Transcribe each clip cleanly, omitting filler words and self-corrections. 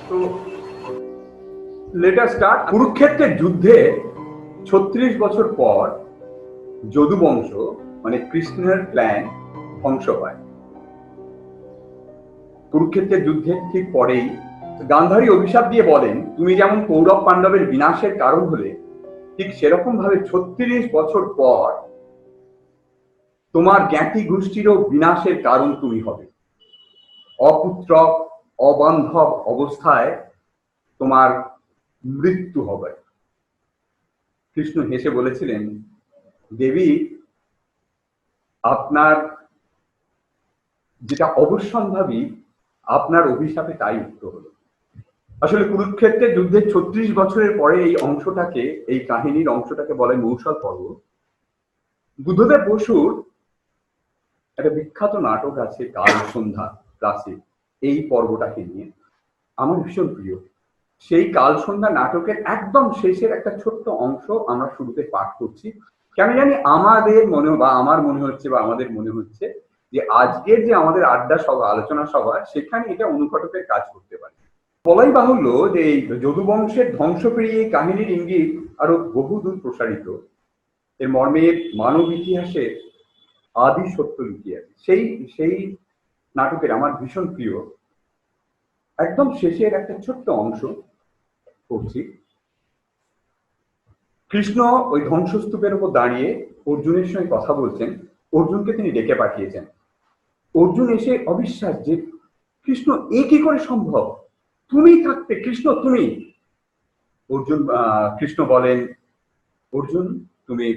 তো let us start. কুরুক্ষেত্রের যুদ্ধে ৩৬ বছর পর যদু বংশ মানে কৃষ্ণের প্ল্যান ধ্বংস হয়। কুরুক্ষেত্রের যুদ্ধের ঠিক পরেই গান্ধারী অভিশাপ দিয়ে বলেন, তুমি যেমন কৌরব পাণ্ডবের বিনাশের কারণ হলে, ঠিক সেরকম ভাবে ৩৬ বছর পর তোমার জ্ঞাতি গোষ্ঠীরও বিনাশের কারণ তুমি হবে। অপুত্র অবান্ধব অবস্থায় তোমার মৃত্যু হবে। কৃষ্ণ হেসে বলেছিলেন, দেবী, আপনার যেটা অবশ্যম্ভাবী, আপনার অভিশাপে তাই উত্তর হলো। আসলে কুরুক্ষেত্রের যুদ্ধের ৩৬ বছরের পরে এই অংশটাকে, এই কাহিনীর অংশটাকে বলে মৌসল পর্ব। বুদ্ধদেব বসুর একটা বিখ্যাত নাটক আছে কাল সন্ধ্যা, ক্লাসিক, এই পর্বটাকে নিয়ে আমার ভীষণ প্রিয়। সেই কাল সন্ধ্যা নাটকের একদম শেষের একটা ছোট্ট অংশ আমরা শুরুতে পাঠ করছি। কেন জানি আমাদের মনে বা আমার মনে হচ্ছে বা আমাদের মনে হচ্ছে যে আজকের যে আমাদের আড্ডা সভা, আলোচনা সভা, সেখানে এটা অনুঘটকের কাজ করতে পারে। বলাই বাহুল্য যে এই যদু বংশের ধ্বংস পেরিয়ে এই কাহিনীর ইঙ্গিত আরো বহুদূর প্রসারিত। এর মর্মে মানব ইতিহাসে আদি সত্য লুকিয়ে আছে। সেই নাটকের আমার ভীষণ প্রিয় একদম শেষের একটা ছোট্ট অংশ পড়ছি। কৃষ্ণ ওই ধ্বংসস্তূপের উপর দাঁড়িয়ে অর্জুনের সঙ্গে কথা বলছেন। অর্জুনকে তিনি ডেকে পাঠিয়েছেন। অর্জুন এসে অবিশ্বাস যে, কৃষ্ণ, এ কি করে সম্ভব? তুমি থাকতে, কৃষ্ণ তুমি। কৃষ্ণ বলেন, অর্জুন, তুমি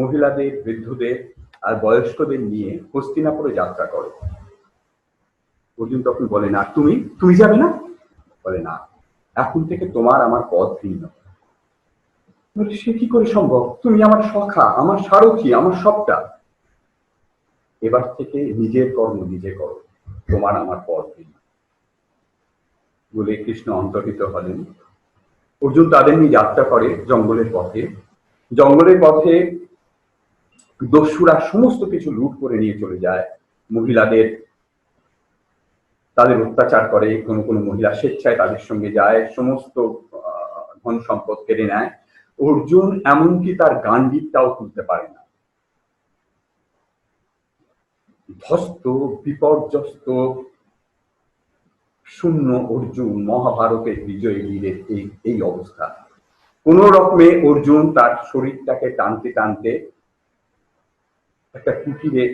মহিলাদের, বৃদ্ধদের আর বয়স্কদের নিয়ে হস্তিনাপুরে যাত্রা করো। অর্জুন তখন বলে, না, তুমি যাবে না? বলে, না, এখন থেকে তোমার আমার পথ ভিন্ন। সে কি করে সম্ভব? তুমি আমার সখা, আমার সারথি, আমার সবটা। এবার থেকে নিজের কর্ম নিজে করো, তোমার আমার পথ ভিন্ন। বলে কৃষ্ণ অন্তর্হিত হলেন। অর্জুন তাদের নিয়ে যাত্রা করে জঙ্গলের পথে। জঙ্গলের পথে দস্যুরা সমস্ত কিছু লুট করে নিয়ে চলে যায়। মহিলাদের, তাদের অত্যাচার করে। কোনো কোনো মহিলা স্বেচ্ছায় তাদের সঙ্গে যায়, সমস্ত ধন সম্পদ কেড়ে নেয়। অর্জুন এমনকি তার গান্ডীবটাও তুলতে পারে না। ধ্বস্ত, বিপর্যস্ত, শূন্য অর্জুন, মহাভারতের বিজয়ী বীরের এই অবস্থা। কোন রকমে অর্জুন তার শরীরটাকে টানতে টানতে একটা কুটিরে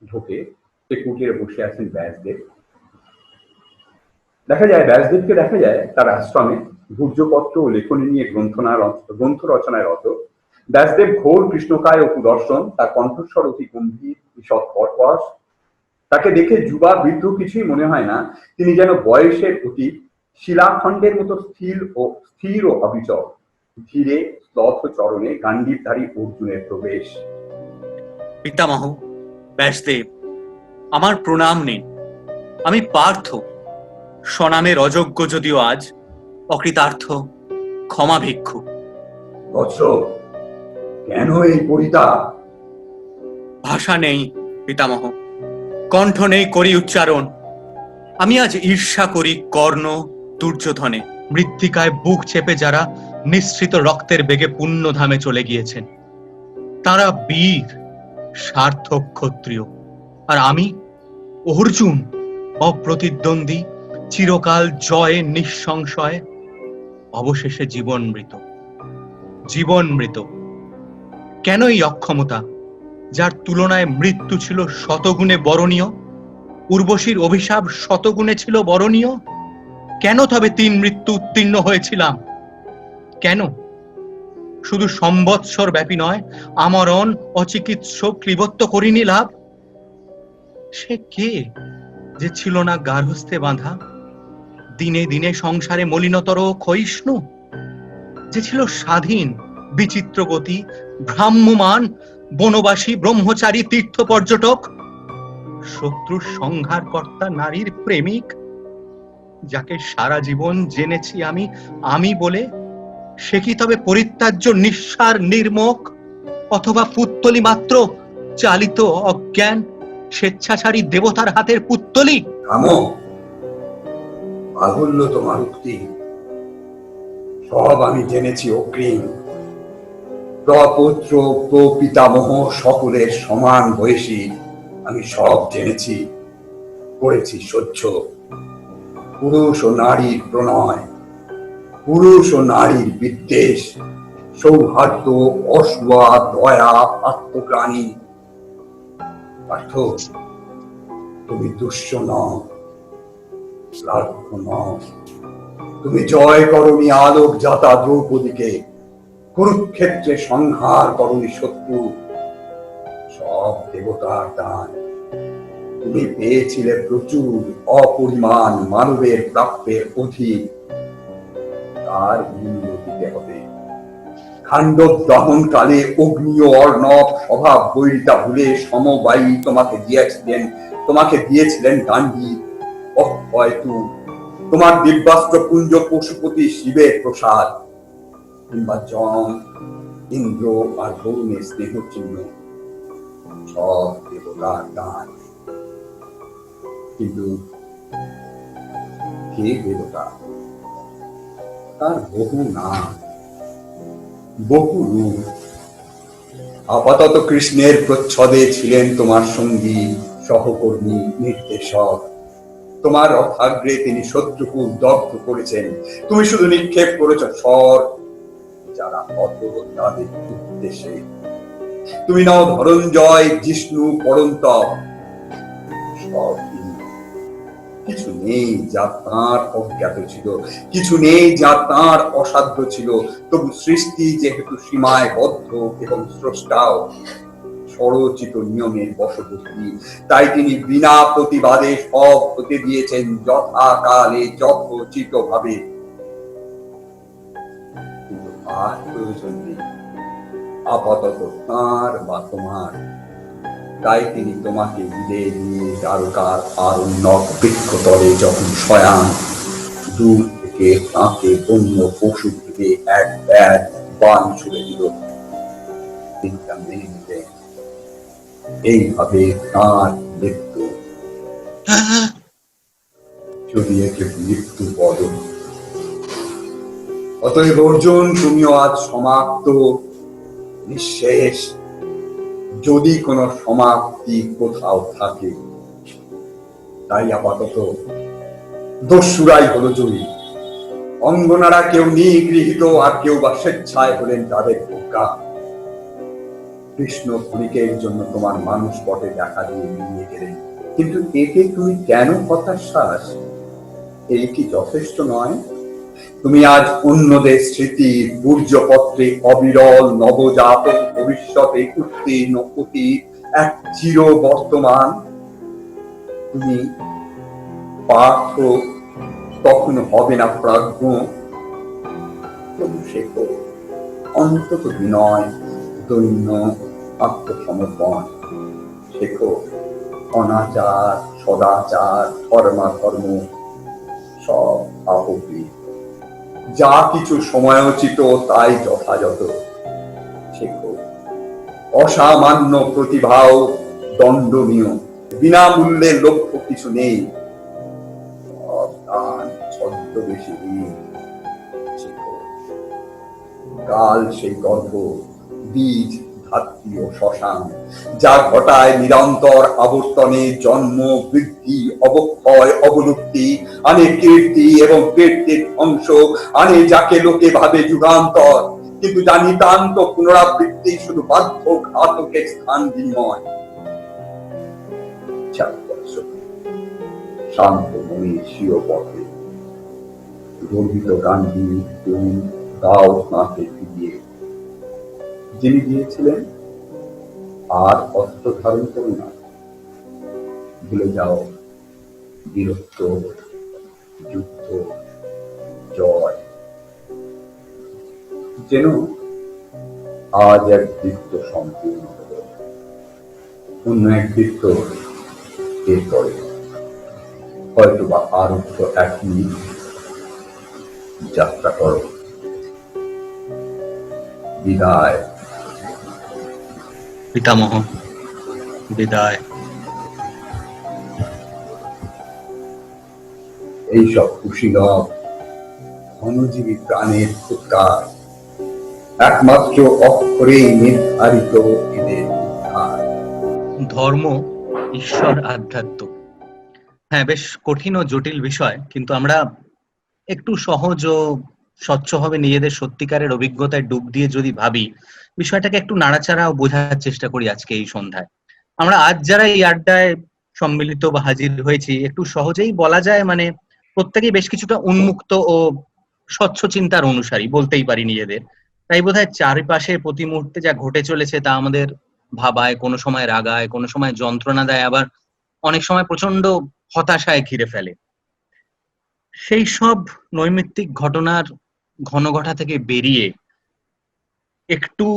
ঢোকে। সে কুটিরে বসে আছেন ব্যাসদেব। ব্যাসদেবকে দেখা যায় তার আশ্রমে ভূর্জপত্র ও লেখনী নিয়ে গ্রন্থ রচনায় রত। ব্যাসদেব ঘোর কৃষ্ণকায় ও কুদর্শন, তার কণ্ঠস্বর অতি গম্ভীর, ঈষৎ কর্কশ। তাকে দেখে যুবা বৃদ্ধ কিছুই মনে হয় না। তিনি যেন বয়সের অতীত, শিলাখণ্ডের মতো স্থির ও অবিচল। ধীরে শ্লথ চরণে গান্ডীবধারী অর্জুনের প্রবেশ। পিতামহ ব্যাসদেব, আমার প্রণাম নিন। আমি পার্থ, স্বনামের অযোগ্য যদিও আজ, অকৃতার্থ, ক্ষমা ভিক্ষু। বৎস, কেন এই পরিতাপ? ভাষা নেই পিতামহ, কণ্ঠ নেই করি উচ্চারণ। আমি আজ ঈর্ষা করি কর্ণ, দুর্যোধনে, মৃত্তিকায় বুক চেপে যারা নিঃসৃত রক্তের বেগে পুণ্যধামে চলে গিয়েছেন। তারা বীর, সার্থক ক্ষত্রিয়, আর আমি অর্জুন, অপ্রতিদ্বন্দ্বী, চিরকাল জয়ে নিঃসংশয়, অবশেষে জীবন মৃত। কেন এই অক্ষমতা, যার তুলনায় মৃত্যু ছিল শতগুণে বরণীয়? উর্বশীর অভিশাপ শতগুণে ছিল বরণীয়। কেন তবে ৩ মৃত্যু উত্তীর্ণ হয়েছিলাম? কেন? শুধু সম্বৎসর ব্যাপী নয়, আমরণ অচিকিৎস ক্লীবত্ব করিনি লাভ। সে কে যে ছিল না গার্হস্থ্যে বাঁধা, দিনে দিনে সংসারে মলিনতর ক্ষয়িষ্ণু? যে ছিল স্বাধীন, বিচিত্র গতি, ভ্রাম্যমান, বনবাসী, ব্রহ্মচারী, তীর্থ পর্যটক, শত্রুর সংহার কর্তা, নারীর প্রেমিক, যাকে সারা জীবন জেনেছি আমি বলে, সে কি তবে পরিত্যাজ্য, নিঃসার, নির্মোক? অথবা পুত্তলি মাত্র, চালিত অজ্ঞান স্বেচ্ছাচারী দেবতার হাতের পুত্তলি? থামো, বাহুল্য তোমার উক্তি। সব আমি জেনেছি অগ্রিম। প্রপুত্র প্রপিতামহ সকলের সমান বয়সী আমি সব জেনেছি, করেছি সহ্য। পুরুষ ও নারীর প্রণয়, পুরুষ ও নারীর বিদ্বেষ, সৌহার্দ্য, অসুয়া, দয়া, আত্মগ্লানি। পার্থ, তুমি দুষ্য নও, লাঘ্য নও। তুমি জয় করনি আলোক জাতা দ্রৌপদীকে, কুরুক্ষেত্রে সংহার করনি শত্রু। সব দেবতার দান। তুমি পেয়েছিলে প্রচুর, অপরিমাণ মানবের প্রাপ্যের অধিক। তার মূল্য দিতে হবে। খাণ্ডব দহন কালে অগ্নি ও অর্ণব স্বভাব বৈরিতা ভুলে সমবায়ী তোমাকে দিয়েছিলেন গান্ধী। হয়তো তোমার দিব্যাস্ত্র পুঞ্জ পশুপতি শিবের প্রসাদ, কিংবা যম, ইন্দ্র আর বরুণের স্নেহ চিহ্ন। সব দেবতার দান। কিন্তু কে দেবতা? তার বহু নাম, বহু রূপ। আপাতত কৃষ্ণের প্রচ্ছদে ছিলেন তোমার সঙ্গী, সহকর্মী, নির্দেশক। তোমার রথাগ্রে তিনি শত্রুকুল দগ্ধ করেছেন। তুমি শুধু নিক্ষেপ করেছ স্বর, যারা হত তাদের উদ্দেশ্যে। তুমি নাও ধনঞ্জয়, জিষ্ণু, পরন্তপ। সব কিছু নেই যা তাঁর অজ্ঞাত ছিল, কিছু নেই যা তাঁর অসাধ্য ছিল। তবু সৃষ্টি যেহেতু সীমায় বদ্ধ এবং স্রষ্টাও স্বরচিত নিয়মের বশবর্তী, তাই তিনি বিনা প্রতিবাদে সব হতে দিয়েছেন যথাকালে, যথোচিত ভাবে। কিন্তু আর প্রয়োজন নেই আপাতত তাঁর বা তোমার। তাই তিনি তোমাকে বিদে নিয়ে দ্বারকার আরণ্যক বৃক্ষতলে যখন শয়ান, দূর থেকে তাঁকে বন্য পশু থেকে এক ব্যাগ বান ছুড়ে দিল। চিন্তা মেনে নিলে এইভাবে তাঁর মৃত্যু। যদি একে মৃত্যু বলো। অতএব অর্জুন, তুমিও আজ সমাপ্ত, নিঃশেষ। যদি কোনো সমাপ্তি কোথাও থাকে, তাই আপাতত দস্যুরাই হলো জয়ী। অঙ্গনারা কেউ নিগৃহীত, আর কেউ বা স্বেচ্ছায় হলেন তাদের প্রজ্ঞা। কৃষ্ণ ক্ষণিকের জন্য তোমার মানুষ পটে দেখা দিয়ে মিলিয়ে গেলেন, কিন্তু এতে তুমি কেন হতাশ্বাস? এই কি যথেষ্ট নয়? তুমি আজ অন্যদের স্মৃতি বূর্জপত্রে অবিরল নবজাত ভবিষ্যতে উত্তীর্ণ অতীত এক চির বর্তমান। তুমি পার্থ তখন হবে না প্রাজ্ঞ। তবু শেখো, অন্তত বিনয়, দৈন্য, আত্মসমর্পণ। শেখো অনাচার, সদাচার, ধর্মাধর্ম সব আপত্তি। যা কিছু সময়োচিত তাই যথাযথ। শেখো অসামান্য প্রতিভাও দণ্ডনীয়, বিনামূল্যে লক্ষ্য কিছু নেই। ছদ্মবেশী শেখো কাল সেই গর্ভ, বীজ, ধাত্রী ও শ্মশান, যা ঘটায় নিরন্তর আবর্তনে জন্ম, বৃদ্ধি, অবক্ষয়, অবলুপ্তি, আনে কীর্তি এবং কীর্তির ধ্বংস, আনে যাকে লোকে ভাবে যুগান্তর। কিন্তু যা নিতান্ত পুনরাবৃত্তি, শুধু বাধ্য ঘাতকের স্থান বিনিময়। শান্ত মনে স্বীয় পথে গর্বিত গান্ধী দাও তাঁকে ফিরিয়ে, যিনি দিয়েছিলেন আর অস্ত্র ধারণ করো না। ভুলে যাও বীরত্ব, যুদ্ধ, জয়। যেন আজ এক বৃত্ত সম্পূর্ণ হল, অন্য এক বৃত্ত এরপরে হয়তো বা আরোগ্য একই যাত্রা করো। বিদায়। পিতামহ, বিদায়। এইসব কুশীলব ধনজীবী প্রাণের উদ্ধার, একমাত্র অক্ষরেই নির্ধারিত এদের উদ্ধার। ধর্ম, ঈশ্বর, আধ্যাত্ম, হ্যাঁ বেশ কঠিন ও জটিল বিষয়, কিন্তু আমরা একটু সহজ ও স্বচ্ছভাবে নিজেদের সত্যিকারের অভিজ্ঞতায় ডুব দিয়ে যদি ভাবি, বিষয়টাকে একটু নাড়াচাড়া ও বোঝার চেষ্টা করি আজকে এই সন্ধ্যায়। আমরা আজ যারা এই আড্ডায় সম্মিলিত বা হাজির হয়েছি, একটু সহজেই বলা যায় মানে প্রত্যেকেই বেশ কিছুটা উন্মুক্ত ও স্বচ্ছ চিন্তার অনুসারী বলতেই পারি নিজেদের। তাই বোধহয় চারিপাশে প্রতি মুহূর্তে যা ঘটে চলেছে তা আমাদের ভাবায়, কোনো সময় রাগায়, কোনো সময় যন্ত্রণা দেয়, আবার অনেক সময় প্রচন্ড হতাশায় ঘিরে ফেলে। সেই সব নৈমিত্তিক ঘটনার ঘনঘটা থেকে বেরিয়ে একটু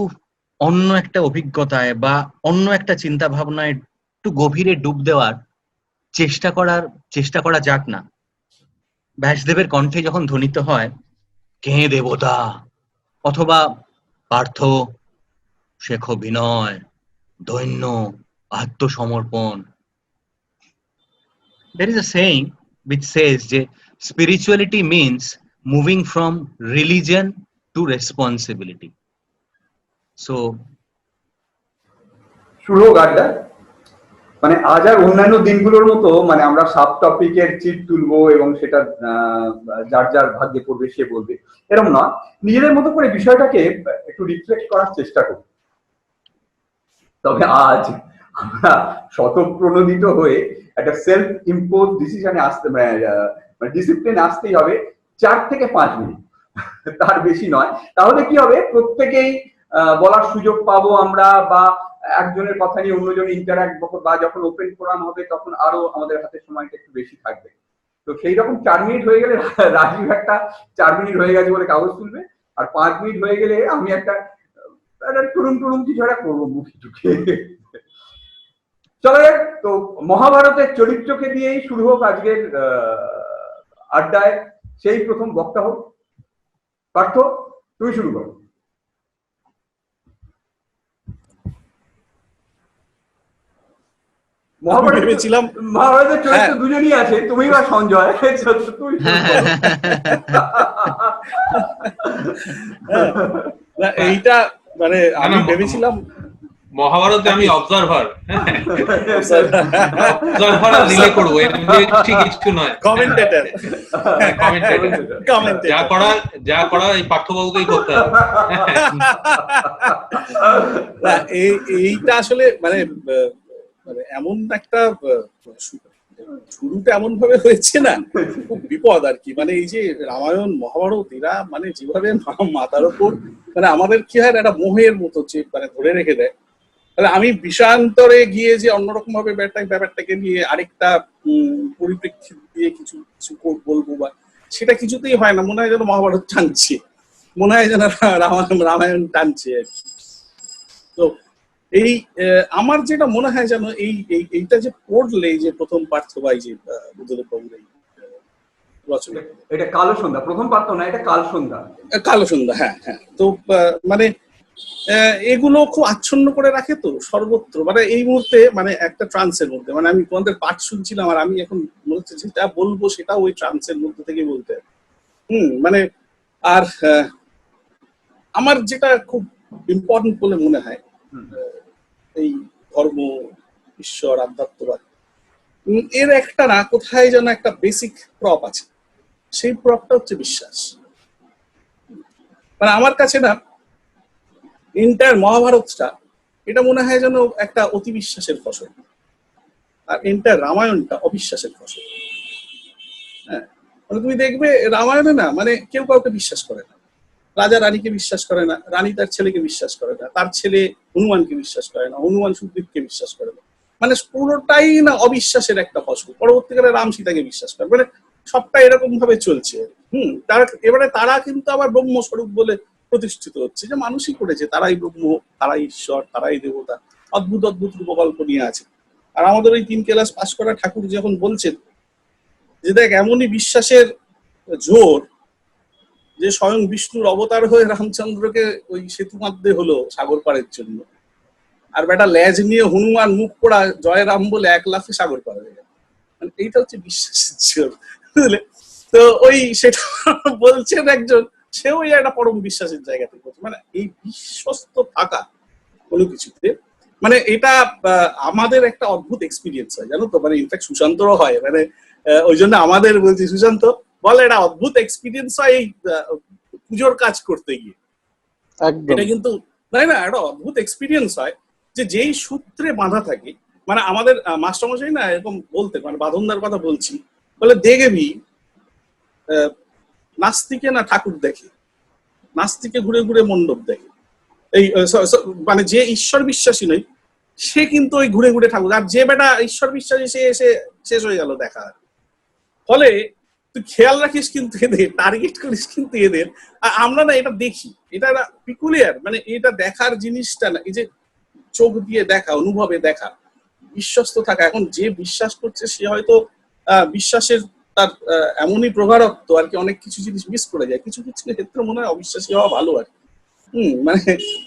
অন্য একটা অভিজ্ঞতায় বা অন্য একটা চিন্তা ভাবনায় একটু গভীরে ডুব দেওয়ার চেষ্টা করা যাক না। ব্যাসদেবের কণ্ঠে যখন ধ্বনিত হয় কে দেবতা, অথবা পার্থ শেখো বিনয়, দৈন্য, আত্মসমর্পণ। There is a saying which says যে spirituality means moving from religion to responsibility. So শুরু হোক আড্ডা। মানে আজ আর অন্যান্য দিনগুলোর মতো মানে আমরা সাব টপিকের চিট তুলবো এবং সেটা যার যার ভাগ্যে পড়বে সে বলবে, এরকম না। নিজেদের মতো করে বিষয়টাকে একটু রিফ্লেক্ট করার চেষ্টা করি। তবে আজ আমরা স্বতঃপ্রণোদিত হয়ে একটা সেলফ ইম্পোজ ডিসিশনে আসতে মানে ডিসিপ্লিন আসতেই হবে। 4 থেকে 5 মিনিট, তার বেশি নয়। তাহলে কি হবে, প্রত্যেকেই বলার সুযোগ পাবো আমরা, বা একজনের কথা নিয়ে অন্যজন ইন্টারাক্ট, বা যখন ওপেন ফোরাম হবে তখন আরো আমাদের হাতে সময়টা একটু বেশি থাকবে। তো সেই রকম 4 মিনিট হয়ে গেলে রাজীব একটা 4 মিনিট হয়ে গেছে বলে কাগজ তুলবে, আর 5 মিনিট হয়ে গেলে আমি একটা টুরুম টুরুম কিছু একটা করবো মুখে টুকে। চলো তো মহাভারতের চরিত্রকে দিয়েই শুরু হোক আজকের আড্ডায়। সেই প্রথম বক্তা হোক পার্থ, তুমি শুরু করো। মহাভারতের চরিত্র দুজনই আছে, তুমি বা সঞ্জয়। তুমি এইটা মানে আমি ভেবেছিলাম মহাভারতে আমি অবজারভার, অবজারভার রিলে করবো, ঠিক কিছু নয়, কমেন্টেটর। যা করা এই পার্থবাবুকেই করতে হবে। এইটা আসলে মানে এমন একটা শুরুটা এমন ভাবে হয়েছে না, খুব বিপদ আর কি। মানে এই যে রামায়ণ মহাভারত এরা মানে যেভাবে মাথার উপর মানে আমাদের কি হয় একটা মোহের মতো যে মানে ধরে রেখে দেয়। তাহলে আমি বিষান্তরে গিয়ে যে অন্যরকম ভাবে ব্যাপারটাকে নিয়ে আরেকটা পরিপ্রেক্ষিত দিয়ে কিছু কিছু বলবো বা সেটা কিছুতেই হয় না। মনে হয় যেন মহাভারত টানছে, মনে হয় যেন রামায়ণ টানছে আর কি। তো এই আমার যেটা মনে হয় যেন এইটা যে পড়লে যে প্রথম পার্থ বা এই যে বুদ্ধদেব বাবুর এই রচনা, এটা কালো সন্ধ্যা, প্রথম পার্থ না, এটা কাল সন্ধ্যা। কালো সন্ধ্যা, হ্যাঁ হ্যাঁ। তো মানে এগুলো খুব আচ্ছন্ন করে রাখে তো সর্বত্র, মানে এই মুহূর্তে মানে একটা ট্রান্সের মধ্যে। মানে আমি তোমাদের পাঠ শুনছিলাম আর আমি এখন মনে হচ্ছে যেটা বলবো সেটা ওই ট্রান্সের মধ্যে থেকে বলতে মানে। আর আমার যেটা খুব ইম্পর্টেন্ট বলে মনে হয় এই ধর্ম, ঈশ্বর, আধ্যাত্মবাদ, এর একটা না কোথায় যেন একটা বেসিক প্রপ আছে। সেই প্রপটা হচ্ছে বিশ্বাস। মানে আমার কাছে না এন্টায়ার মহাভারতটা এটা মনে হয় যেন একটা অতি বিশ্বাসের ফসল, আর এন্টায়ার রামায়ণটা অবিশ্বাসের ফসল। হ্যাঁ, মানে তুমি দেখবে রামায়ণে না মানে কেউ কাউকে বিশ্বাস করে না। রাজা রানীকে বিশ্বাস করে না, রানী তার ছেলেকে বিশ্বাস করে না, তার ছেলে হনুমানকে বিশ্বাস করে না, হনুমান সুগ্রীবকে বিশ্বাস করে না। মানে পুরোটাই না অবিশ্বাসের একটা ফসল। পরবর্তীকালে রাম সীতাকে বিশ্বাস করে, মানে সবটা এরকম ভাবে চলছে। এবারে তারা কিন্তু আবার ব্রহ্মস্বরূপ বলে প্রতিষ্ঠিত হচ্ছে, যে মানুষই করেছে, তারাই ব্রহ্ম, তারাই ঈশ্বর, তারাই দেবতা, অদ্ভুত অদ্ভুত রূপকল্প নিয়ে আছে। আর আমাদের ওই 3 ক্লাস পাস করা ঠাকুর যখন বলছেন যে দেখ এমনই বিশ্বাসের জোর যে স্বয়ং বিষ্ণুর অবতার হয়ে রামচন্দ্রকে ওই সেতু বাঁধতে হলো সাগর পাড়ের জন্য, আর বেটা লেজ নিয়ে হনুমান মুখ পোড়া জয় রাম বলে 1 লাফে সাগর পার হয়ে গেল। মানে এইটা হচ্ছে বিশ্বাসের জোর, বুঝলে? তো ওই সেটা বলছেন একজন, সেও একটা পরম বিশ্বাসের জায়গা থেকে বলছে। মানে এই বিশ্বস্ত থাকা কোনো কিছুতে, মানে এটা আমাদের একটা অদ্ভুত এক্সপিরিয়েন্স হয়, জানো তো। মানে ইনফ্যাক্ট সুশান্তরও হয়। মানে ওই জন্য আমাদের বলছি, সুশান্ত বলে এটা অদ্ভুত এক্সপিরিয়েন্স হয় এই পুজোর কাজ করতে গিয়ে। এটা কিন্তু তাই না, একটা অদ্ভুত এক্সপিরিয়েন্স হয় যে যেই সূত্রে বাঁধা থাকে। মানে আমাদের মাস্টারমশাই না এরকম বলতে, মানে বাঁধনদার কথা বলছি, বলে দেখবি নাস্তিকে না ঠাকুর দেখে, নাস্তিকে ঘুরে ঘুরে মণ্ডপ দেখে। এই মানে যে ঈশ্বর বিশ্বাসী নয় সে কিন্তু ওই ঘুরে ঘুরে ঠাকুর, আর যে বেটা ঈশ্বর বিশ্বাসী সে এসে শেষ হয়ে গেল দেখা। ফলে তুই খেয়াল রাখিস কিন্তু এদের, টার্গেট করিস কিন্তু এদের। আর আমরা না এটা দেখি, এটা একটা পিকুলিয়ার, মানে এটা দেখার জিনিসটা না, এই যে চোখ দিয়ে দেখা, অনুভবে দেখা, বিশ্বস্ত থাকা। এখন যে বিশ্বাস করছে সে হয়তো বিশ্বাসের তার এমনই প্রগাঢ়ত্ব আর কি, অনেক কিছু জিনিস মিস করে যায়। কিছু কিছু ক্ষেত্রে মনে হয় অবিশ্বাসী হওয়া ভালো আর কি। মানে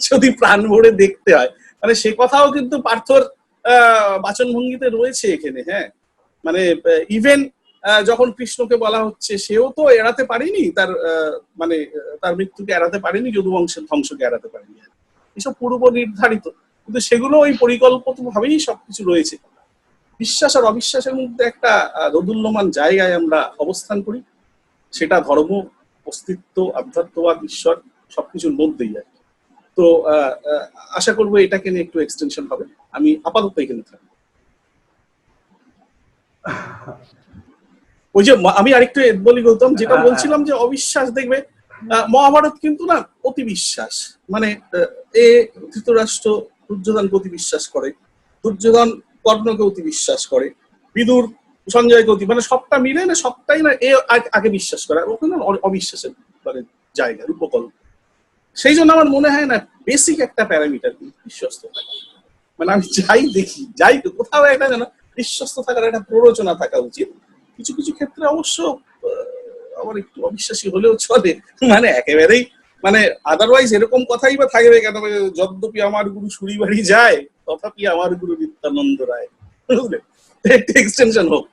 যদি প্রাণ ভরে দেখতে হয়, মানে সে কথাও কিন্তু পার্থর বাচন ভঙ্গিতে রয়েছে এখানে। হ্যাঁ, মানে ইভেন যখন কৃষ্ণকে বলা হচ্ছে, সেও তো এড়াতে পারেনি তার মানে তার মৃত্যুকে এড়াতে পারেনি, যদুবংশের ধ্বংসকে এড়াতে পারেনি। এসব পূর্ব নির্ধারিত, কিন্তু সেগুলো ওই পরিকল্পিত ভাবেই সবকিছু রয়েছে। বিশ্বাস আর অবিশ্বাসের মধ্যে একটা দোদুল্যমান জায়গায় আমরা অবস্থান করি, সেটা ধর্ম, অস্তিত্ব, আধ্যাত্মবাদ, ঈশ্বর সবকিছুর মধ্যেই আর কি। তো আশা করবো এটাকে নিয়ে একটু এক্সটেনশন হবে। আমি আপাতত এখানে থাকবো। ওই যে আমি আরেকটু বলি গৌতম, যেটা বলছিলাম যে অবিশ্বাস, দেখবে মহাভারত কিন্তু না অতি বিশ্বাস। মানে ধৃতরাষ্ট্র দুর্যোধনকে অতি বিশ্বাস করে, দুর্যোধন কর্ণকে অতি বিশ্বাস করে, বিদুর সঞ্জয়কে অতি, মানে সবটা মিলে না, সবটাই না এ আগে বিশ্বাস করে, ওখানে অবিশ্বাসের মানে জায়গা রূপকল্প। সেই জন্য আমার মনে হয় না বেসিক একটা প্যারামিটার বিশ্বস্ত থাকা। মানে আমি যাই দেখি, যাই কোথাও একটা যেন বিশ্বস্ত থাকার একটা প্ররোচনা থাকা উচিত। কিছু কিছু ক্ষেত্রে অবশ্য আমার একটু অবিশ্বাসী হলেও চলে, মানে একেবারেই, মানে আদারওয়াইজ এরকম কথাই বা থাকবে কেন? যদ্যপি আমার গুরু সুরি বাড়ি যায়, তথাপি আমার গুরু নিত্যানন্দ রায়, বুঝলে? একটা এক্সটেনশন হোক।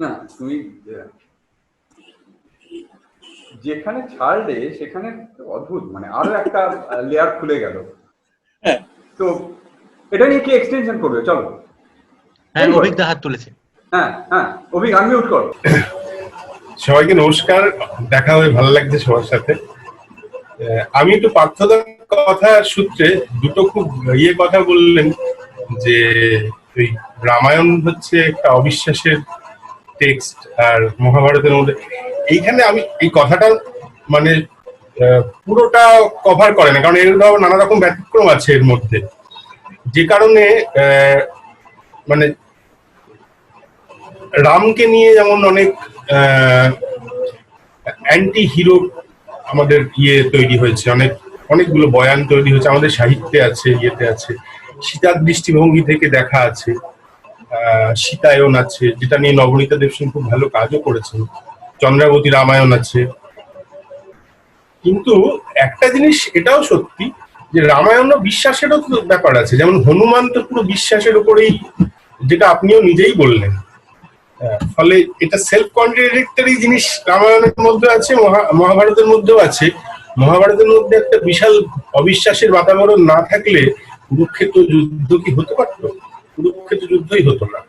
না, তুমি যেখানে ছাড়লে সেখানে অদ্ভুত, মানে আরো একটা লেয়ার খুলে গেল। হ্যাঁ, তো এটা নিয়ে কি এক্সটেনশন করবে? চলো। হ্যাঁ, অভিজ্ঞতা হাত তুলেছে। হ্যাঁ হ্যাঁ, অভিজ্ঞ আনমিউট করো। সবাইকে নমস্কার, দেখা হয়ে ভালো লাগছে সবার সাথে। আমি একটু পার্থদার কথা সূত্রে দুটো খুব কথা বললেন যে ওই রামায়ণ হচ্ছে একটা অবিশ্বাসের টেক্সট আর মহাভারতের মধ্যে, এইখানে আমি এই কথাটা মানে পুরোটা কভার করে না, কারণ এর নানা রকম ব্যতিক্রম আছে এর মধ্যে, যে কারণে মানে রামকে নিয়ে যেমন অনেক অ্যান্টি হিরো আমাদের তৈরি হয়েছে, অনেকগুলো বয়ান তৈরি হয়েছে, আমাদের সাহিত্যে আছে, ইয়েতে আছে। সীতার দৃষ্টিভঙ্গি থেকে দেখা আছে, সীতায়ন আছে, যেটা নিয়ে নবনীতা দেবসেন খুব ভালো কাজও করেছেন, চন্দ্রাবতী রামায়ণ আছে। কিন্তু একটা জিনিস এটাও সত্যি যে রামায়ণ বিশ্বাসেরও ব্যাপার আছে, যেমন হনুমান তো পুরো বিশ্বাসের উপরেই, যেটা আপনিও নিজেই বললেন। ফলে এটা সেলফ কন্ট্রাডিক্টরি জিনিস রামায়ণের মধ্যে আছে, মহাভারতের মধ্যেও আছে। মহাভারতের মধ্যে একটা বিশাল অবিশ্বাসের বাতাবরণ না থাকলে কুরুক্ষেত্র যুদ্ধ কি হতে পারতো? কুরুক্ষেত্র যুদ্ধই হতো না।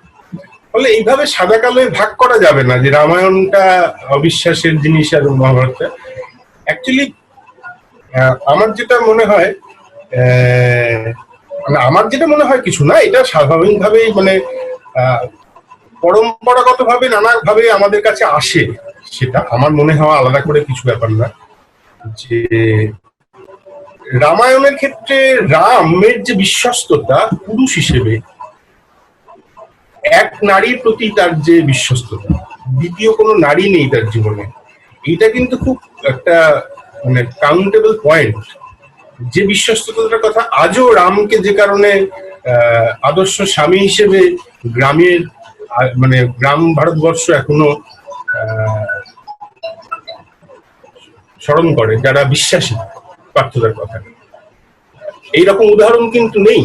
ফলে এইভাবে সাদা কালোয় ভাগ করা যাবে না যে রামায়ণটা অবিশ্বাসের জিনিস আর মহাভারতটা। অ্যাকচুয়ালি আমার যেটা মনে হয়, কিছু না, এটা স্বাভাবিকভাবেই মানে পরম্পরাগত ভাবে নানাভাবে আমাদের কাছে আসে, সেটা আমার মনে হওয়া আলাদা করে কিছু ব্যাপার না। যে রামায়ণের ক্ষেত্রে রামের যে বিশ্বস্ততা পুরুষ হিসেবে, এক নারীর প্রতি তার যে বিশ্বস্ততা, দ্বিতীয় কোনো নারী নেই তার জীবনে, এইটা কিন্তু খুব একটা মানে কাউন্টেবল পয়েন্ট। যে বিশ্বস্ততার কথা আজও রামকে যে কারণে আদর্শ স্বামী হিসেবে গ্রামের মানে গ্রাম ভারতবর্ষ এখনো স্মরণ করে, যারা বিশ্বাসী পার্থদার কথা, এইরকম উদাহরণ কিন্তু নেই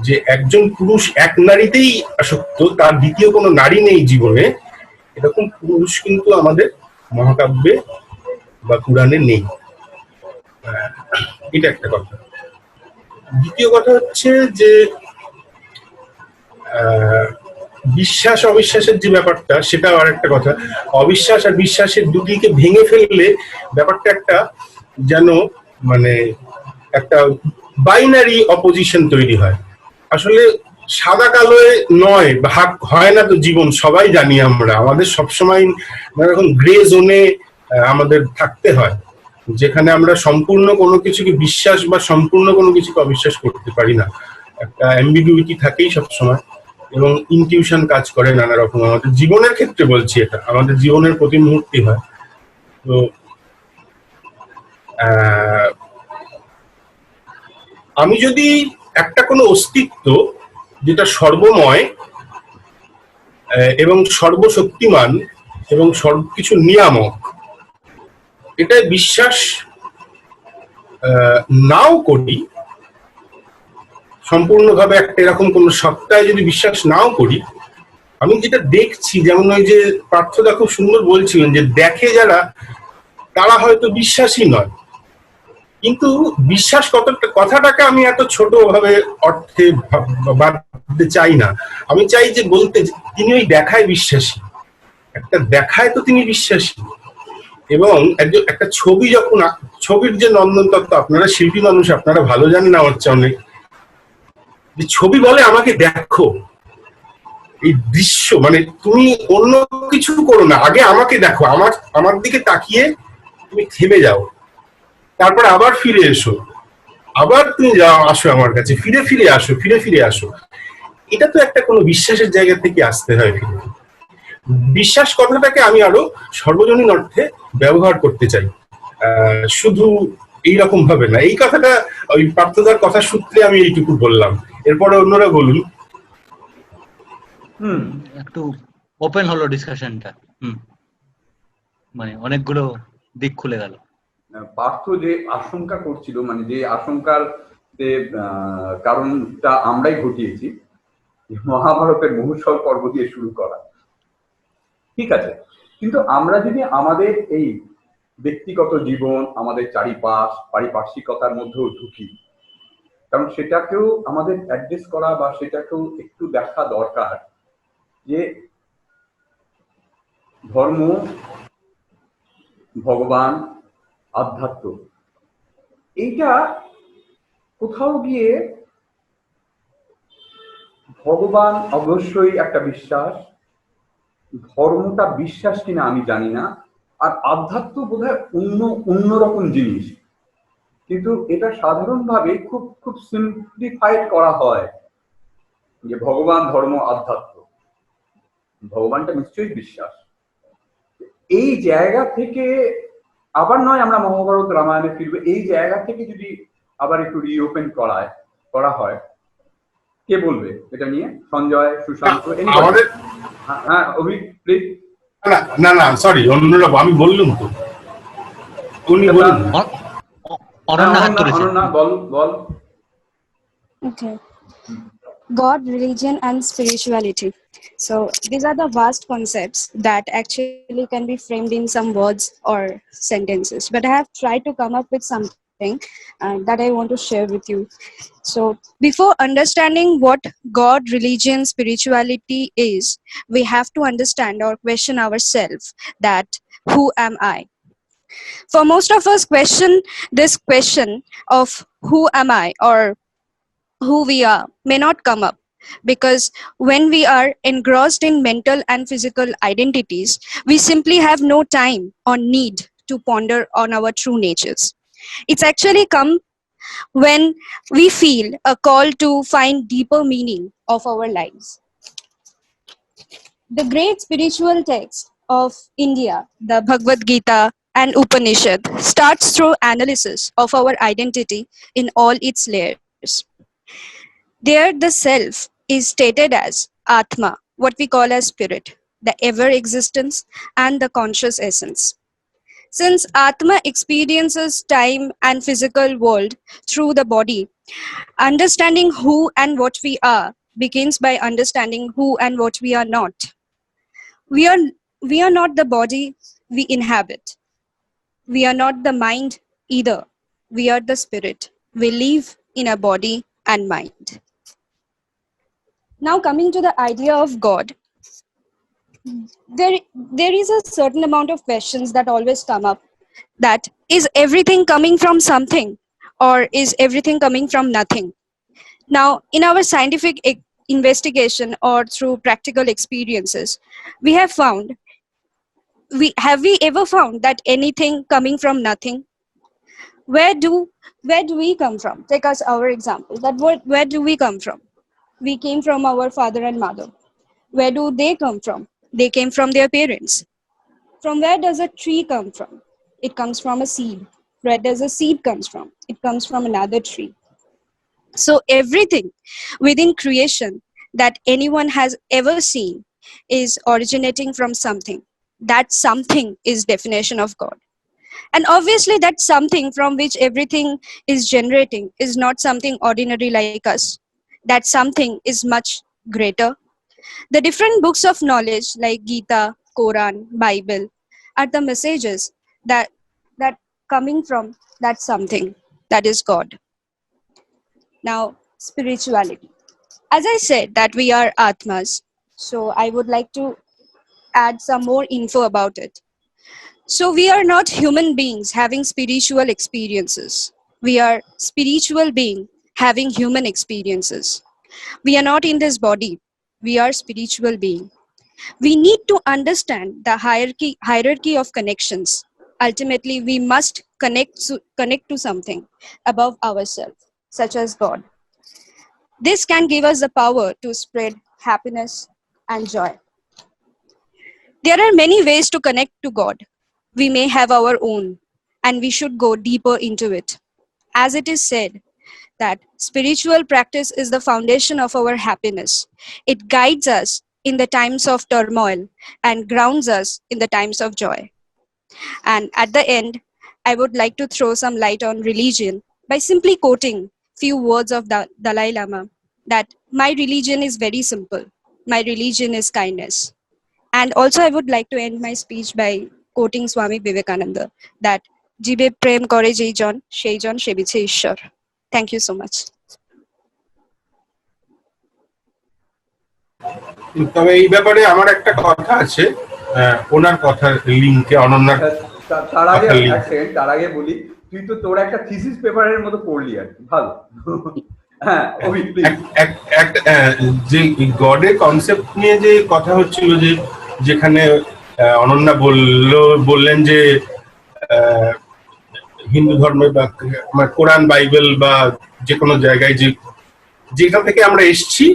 যে একজন পুরুষ এক নারীতেই আসক্ত, তার দ্বিতীয় কোনো নারী নেই জীবনে, এরকম পুরুষ কিন্তু আমাদের মহাকাব্যে বা পুরাণে নেই। এটা একটা কথা। দ্বিতীয় কথা হচ্ছে যে বিশ্বাস অবিশ্বাসের যে ব্যাপারটা, সেটাও আর একটা কথা। অবিশ্বাস আর বিশ্বাসের দুটিকে ভেঙে ফেললে ব্যাপারটা একটা যেন মানে একটা বাইনারি অপোজিশন তৈরি হয়। আসলে সাদা কালোয় নয়, ভাগ হয় না তো জীবন, সবাই জানি আমরা। আমাদের সবসময় এরকম গ্রে জোনে আমাদের থাকতে হয়, যেখানে আমরা সম্পূর্ণ কোনো কিছুকে বিশ্বাস বা সম্পূর্ণ কোনো কিছুকে অবিশ্বাস করতে পারি না। একটা অ্যাম্বিগুইটি থাকেই সবসময়, এবং ইনটিউশন কাজ করে নানা রকম। আমাদের জীবনের ক্ষেত্রে বলছি, এটা আমাদের জীবনের প্রতি মুহূর্তে হয়। তো আমি যদি একটা কোনো অস্তিত্ব যেটা সর্বময় এবং সর্বশক্তিমান এবং সবকিছু নিয়ামক, এটাই বিশ্বাস নাও করি, সম্পূর্ণভাবে একটা এরকম কোন সত্তায় যদি বিশ্বাস নাও করি, আমি যেটা দেখছি, যেমন ওই যে পার্থদা খুব সুন্দর বলছিলেন যে দেখে যারা, তারা হয়তো বিশ্বাসী নয়, কিন্তু বিশ্বাস কথাটাকে আমি এত ছোট ভাবে অর্থে বাঁধতে চাই না। আমি চাই যে বলতে তিনি ওই দেখায় বিশ্বাসী, একটা দেখায় তো তিনি বিশ্বাসী। এবং একটা ছবি যখন, ছবির যে নন্দন তত্ত্ব, আপনারা শিল্পী মানুষ, আপনারা ভালো জানেন আমার চেয়ে অনেক, যে ছবি বলে আমাকে দেখো, এই দৃশ্য মানে তুমি অন্য কিছু করো না, আগে আমাকে দেখো, আমার দিকে তাকিয়ে তুমি থেমে যাও, তারপর আবার ফিরে এসো, আবার তুমি যাও, আসো আমার কাছে, ফিরে ফিরে আসো, ফিরে ফিরে আসো। এটা তো একটা কোনো বিশ্বাসের জায়গা থেকে আসতে হয়। বিশ্বাস কথাটাকে আমি আরো সর্বজনীন অর্থে ব্যবহার করতে চাই, শুধু এইরকম ভাবে না। এই কথাটা ওই পার্থদার কথা সূত্রে আমি এইটুকু বললাম, এরপরে অন্যরা বলুন। একটু ওপেন হলো ডিসকাশনটা, মানে অনেকগুলো দিক খুলে গেল। পার্থ যে আশঙ্কা করছিল, মানে যে আশঙ্কার কারণটা আমরাই ঘটিয়েছি, মহাভারতের মহীশূর পর্ব দিয়ে শুরু করা, ঠিক আছে। কিন্তু আমরা যদি আমাদের এই ব্যক্তিগত জীবন, আমাদের চারিপাশ, পারিপার্শ্বিকতার মধ্যেও ঢুকি, কারণ সেটাকেও আমাদের অ্যাড্রেস করা বা সেটাকেও একটু দেখা দরকার যে ধর্ম, ভগবান, আধ্যাত্ম, এইটা কোথাও গিয়ে ভগবান অবশ্যই একটা বিশ্বাস, ধর্মটা বিশ্বাস কিনা আমি জানি না, আর আধ্যাত্ম বোধহয় অন্যরকম জিনিস। কিন্তু এটা সাধারণভাবে খুব খুব সিম্পলিফাইড করা হয় যে ভগবান, ধর্ম, আধ্যাত্ম। ভগবানটা নিশ্চয়ই বিশ্বাস। এই জায়গা থেকে আবার নয় আমরা মহাভারত রামায়ণে ফিরবে, এই জায়গা থেকে যদি আবার একটু রিওপেন করা হয়, কে বলবে এটা নিয়ে? সঞ্জয়, সুশান্ত, আমাদের হ্যাঁ অভি প্লিজ। না না সরি, অন্যরা, আমি বললুম তো, উনি বলুন। অনন্যা বল। Okay. God, religion, and spirituality. So these are the vast concepts that actually can be framed in some words or sentences. But I have tried to come up with something that I want to share with you. So before understanding what God, religion, spirituality is, we have to understand or question ourselves that who am I? For most of us, this question of who am I or who we are may not come up, because when we are engrossed in mental and physical identities, we simply have no time or need to ponder on our true natures. It's actually come when we feel a call to find deeper meaning of our lives. The great spiritual text of India, the Bhagavad Gita and Upanishad, starts through analysis of our identity in all its layers. There, the self is stated as Atma, what we call as spirit, the ever existence and the conscious essence. Since Atma experiences time and physical world through the body, understanding who and what we are begins by understanding who and what we are not. We are, we are not the body we inhabit. We are not the mind either. We are the spirit. We live in a body and mind. Now coming to the idea of God, there is a certain amount of questions that always come up, that is everything coming from something or is everything coming from nothing? Now, in our scientific investigation or through practical experiences, we have found, have we ever found that anything coming from nothing? Where do we come from? Take us our example, that where do we come from? We came from our father and mother. Where do they come from? They came from their parents. From where does a tree come from? It comes from a seed. Where does a seed comes from? It comes from another tree. So everything within creation that anyone has ever seen is originating from something. That something is definition of God. And obviously that something from which everything is generating is not something ordinary like us. That something is much greater. The different books of knowledge like Gita, Quran, Bible are the messages that coming from that something, that is God. Now, spirituality. As I said that we are Atmas, so I would like to add some more info about it. So we are not human beings having spiritual experiences. We are spiritual being having human experiences. We are not in this body. We are spiritual being. We need to understand the hierarchy of connections. Ultimately, we must connect to something above ourselves, such as God. This can give us the power to spread happiness and joy. There are many ways to connect to God. We may have our own, and we should go deeper into it. As it is said, that spiritual practice is the foundation of our happiness. It guides us in the times of turmoil and grounds us in the times of joy. And at the end, I would like to throw some light on religion by simply quoting few words of the Dalai Lama, that my religion is very simple. My religion is kindness. And also I would like to end my speech by quoting Swami Vivekananda, that jibe prem kore jei jon, সেই জন সেবিছে ঈশ্বর. Thank you so much. তবে এই ব্যাপারে আমার একটা কথা আছে, ওনার কথার লিঙ্কে অনন্যার তার আগে বলি, তুই তো তোর একটা থিসিস পেপারের মতো পড়লি আর কি, ভালো। হ্যাঁ, যে গডের কনসেপ্ট নিয়ে যে কথা হচ্ছিল, যে যেখানে অনন্যা বললেন যে হিন্দু ধর্মে বা কোরআন বাইবেল বা যে কোনো জায়গায় যেখান থেকে আমরা এসছি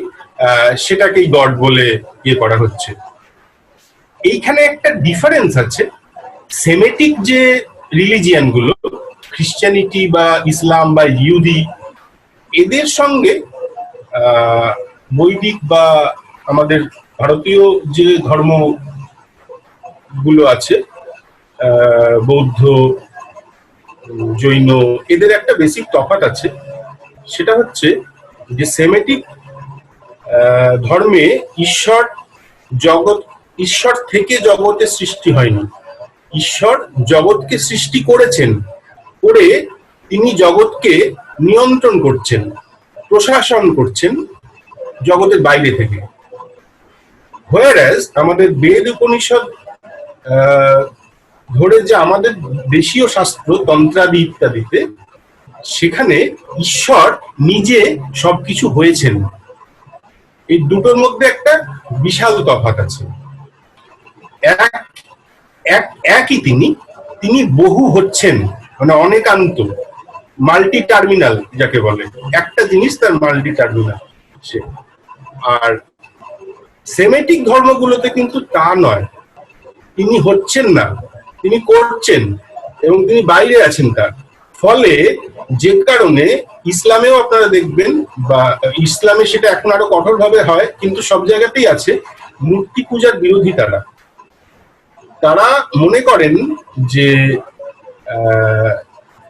সেটাকেই গড বলে ইয়ে করা হচ্ছে। এইখানে একটা ডিফারেন্স আছে। সেমেটিক যে রিলিজিয়ান গুলো, খ্রিস্টানিটি বা ইসলাম বা ইহুদি, এদের সঙ্গে বৈদিক বা আমাদের ভারতীয় যে ধর্ম গুলো আছে, বৌদ্ধ, জৈন, এদের একটা বেসিক তফাৎ আছে। সেটা হচ্ছে যে সেমেটিক ধর্মে ঈশ্বর থেকে জগতের সৃষ্টি হয়নি। ঈশ্বর জগৎকে সৃষ্টি করেছেন, করে তিনি জগৎকে নিয়ন্ত্রণ করছেন, প্রশাসন করছেন জগতের বাইরে থেকে। হোয়ারএজ আমাদের বেদ উপনিষদ ধরে যে আমাদের দেশীয় শাস্ত্র তন্ত্রাদি ইত্যাদিতে, সেখানে ঈশ্বর নিজে সবকিছু হয়েছেন। এই দুটোর মধ্যে একটা বিশাল তফাৎ আছে। একই তিনি বহু হচ্ছেন, মানে অনেকান্ত, মাল্টি টার্মিনাল যাকে বলে। একটা জিনিস তার মাল্টি টার্মিনাল সে। আর সেমেটিক ধর্মগুলোতে কিন্তু তা নয়, তিনি হচ্ছেন না, তিনি করছেন এবং তিনি বাইরে আছেন তার। ফলে যে কারণে ইসলামেও আপনারা দেখবেন, বা ইসলামে সেটা এখন আরো কঠোর ভাবে হয়, কিন্তু সব জায়গাতেই আছে, মূর্তি পূজার বিরোধী তারা। তারা মনে করেন যে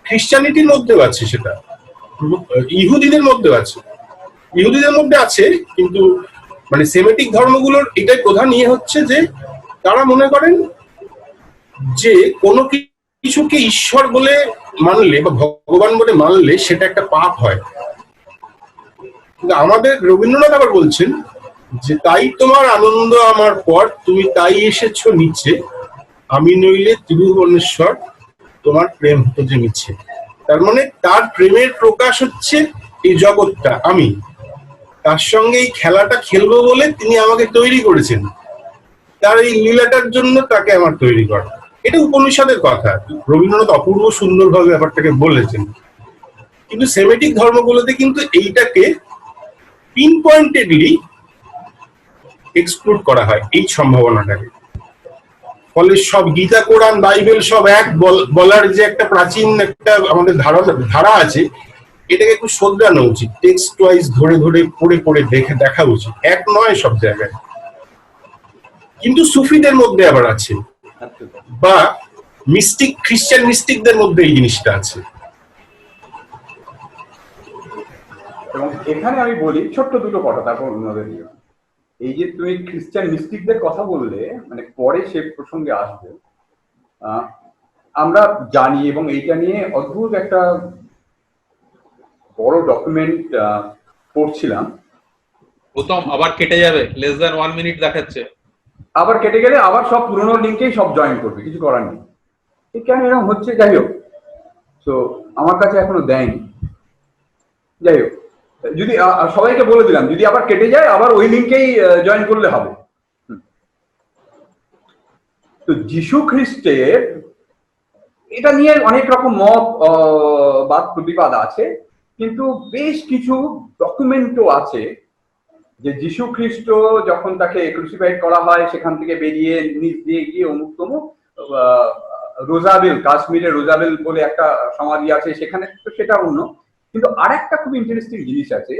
খ্রিস্টানিটির মধ্যেও আছে, সেটা ইহুদিদের মধ্যেও আছে, ইহুদিদের মধ্যে আছে, কিন্তু মানে সেমেটিক ধর্মগুলোর এটাই প্রধান ইয়ে হচ্ছে যে তারা মনে করেন যে কোনো কিছুকে ঈশ্বর বলে মানলে বা ভগবান বলে মানলে সেটা একটা পাপ হয়। কিন্তু আমাদের রবীন্দ্রনাথ আবার বলছেন যে তাই তোমার আনন্দ আমার পর, তুমি তাই এসেছো নিচে, আমি নইলে ত্রিভুবনেশ্বর, তোমার প্রেম হতো যে মিছে। তার মানে তার প্রেমের প্রকাশ হচ্ছে এই জগৎটা, আমি তার সঙ্গে এই খেলাটা খেলবো বলে তিনি আমাকে তৈরি করেছেন, তার এই লীলাটার জন্য তাকে আমার তৈরি করা। এটা উপনিষদের কথা, রবীন্দ্রনাথ অপূর্ব সুন্দরভাবে ব্যাপারটাকে বলেছেন। কিন্তু সেমেটিক ধর্মগুলোতে কিন্তু এইটাকে পিন পয়েন্টেডলি এক্সক্লুড করা হয়, এই সম্ভাবনাটাকে। ফলে সব গীতা, কোরআন, বাইবেল সব এক বলার যে একটা প্রাচীন একটা আমাদের ধারা আছে, এটাকে একটু শোধরানো উচিত, টেক্সট ওয়াইজ ধরে ধরে পড়ে পড়ে দেখা উচিত। এক নয় সব জায়গায়, কিন্তু সুফিদের মধ্যে আবার আছে, বা মিস্টিক খ্রিস্টান মিস্টিকদের মধ্যে এই জিনিসটা আছে। এবং এখানে আমি বলি ছোট্ট দুটো কথা, তারপর অন্যদের নিয়ে। এই যে তুমি খ্রিস্টান মিস্টিকদের কথা বললে, মানে পরে সে প্রসঙ্গে আসবে, আমরা জানি এবং এইটা নিয়ে অদ্ভুত একটা বড় ডকুমেন্ট পড়ছিলাম। প্রথম আবার কেটে যাবে, লেস দ্যান 1 মিনিট দেখাচ্ছে। আবার কেটে গেলে আবার সব পুরোনো লিঙ্কেই সব জয়েন করবে, কিছু করার নেই। কেন এরকম হচ্ছে যাই হোক, তো আমার কাছে এখনো দেয়নি। যাই হোক, যদি সবাইকে বলে দিলাম, যদি আবার কেটে যায় আবার ওই লিঙ্কেই জয়েন করলে হবে। তো যিশু খ্রিস্টের এটা নিয়ে অনেক রকম মত বাদ প্রতিবাদ আছে, কিন্তু বেশ কিছু ডকুমেন্টও আছে যে যিশু খ্রিস্ট যখন তাকে ক্রুসিফাইড করা হয়, সেখান থেকে বেরিয়ে নিচ দিয়ে গিয়ে অমুক তমুক রোজাবেল, কাশ্মীরে রোজাবেল বলে একটা সমাধি আছে, সেখানে তো সেটা অন্য। কিন্তু আর একটা খুব ইন্টারেস্টিং জিনিস আছে,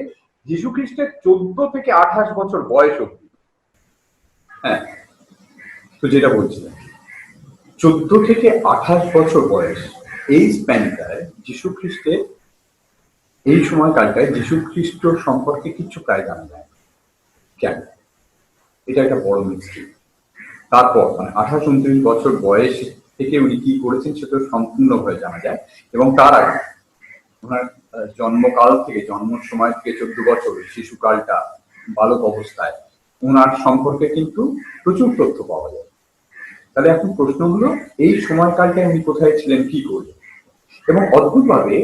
যিশু খ্রিস্টের 14 থেকে 28 বছর বয়স অব্দি। হ্যাঁ, তো যেটা বলছিলাম, 14 থেকে 28 বছর বয়স, এই স্প্যানটায় যিশু খ্রিস্টের, এই সময়কালটায় যিশু খ্রিস্ট সম্পর্কে কিছু প্রায় জানা যায়। কেন? এটা একটা বড় মিস্ট্রি। তারপর মানে 28-29 বছর বয়স থেকে উনি কি করেছেন সেটা সম্পূর্ণভাবে জানা যায়। এবং তার আগে ওনার জন্মকাল থেকে, জন্মের সময় থেকে 14 বছর শিশুকালটা, বালক অবস্থায়, ওনার সম্পর্কে কিন্তু প্রচুর তথ্য পাওয়া যায়। তাহলে এখন প্রশ্ন হলো, এই সময়কালটায় উনি কোথায় ছিলেন, কি করলেন? এবং অদ্ভুতভাবে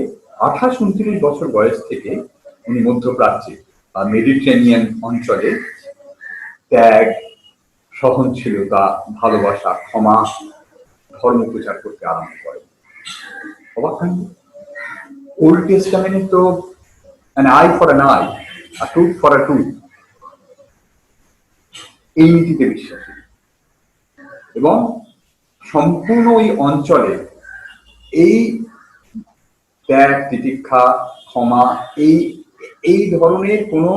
28-29 বছর বয়স থেকে উনি মধ্যপ্রাচ্যে বা মেডিটেরিয়ান অঞ্চলে ত্যাগ, সহনশীলতা, ভালোবাসা, ক্ষমা, ধর্ম প্রচার করতে আরম্ভ করেন। অবাক হয়? ওল্ড টেস্টামেন্টে তো an eye for an eye, a tooth for a tooth, এই নীতিতে বিশ্বাসী। এবং সম্পূর্ণ ওই অঞ্চলে এই ত্যাগ, তিতিক্ষা, ক্ষমা, এই ধরনের কোনো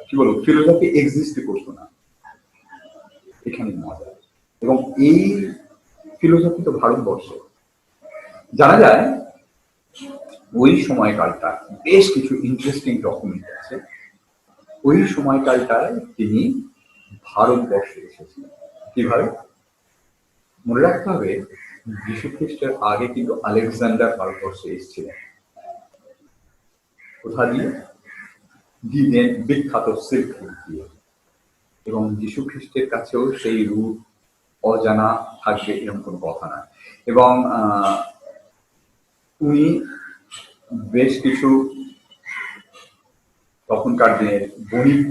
কি বলবো ফিলোসফি এক্সিস্ট করতো না এখানে মজা। এবং এই ফিলোসফি তো ভারতবর্ষে জানা যায়। ওই সময়কালটা বেশ কিছু ইন্টারেস্টিং ডকুমেন্ট আছে। ওই সময়কালটায় তিনি ভারতবর্ষে এসেছিলেন। কিভাবে? মনে রাখতে হবে, যীশু খ্রিস্টের আগে কিন্তু আলেকজান্ডার ভারতবর্ষে এসেছিলেন। কোথা দিয়ে? দিলেন বিখ্যাত সিল্ক রুট দিয়ে। এবং যীশু খ্রিস্টের কাছেও সেই রুট অজানা থাকবে এরকম কোনো কথা না। এবং উনি বেশ কিছু তখনকার দিনের বণিক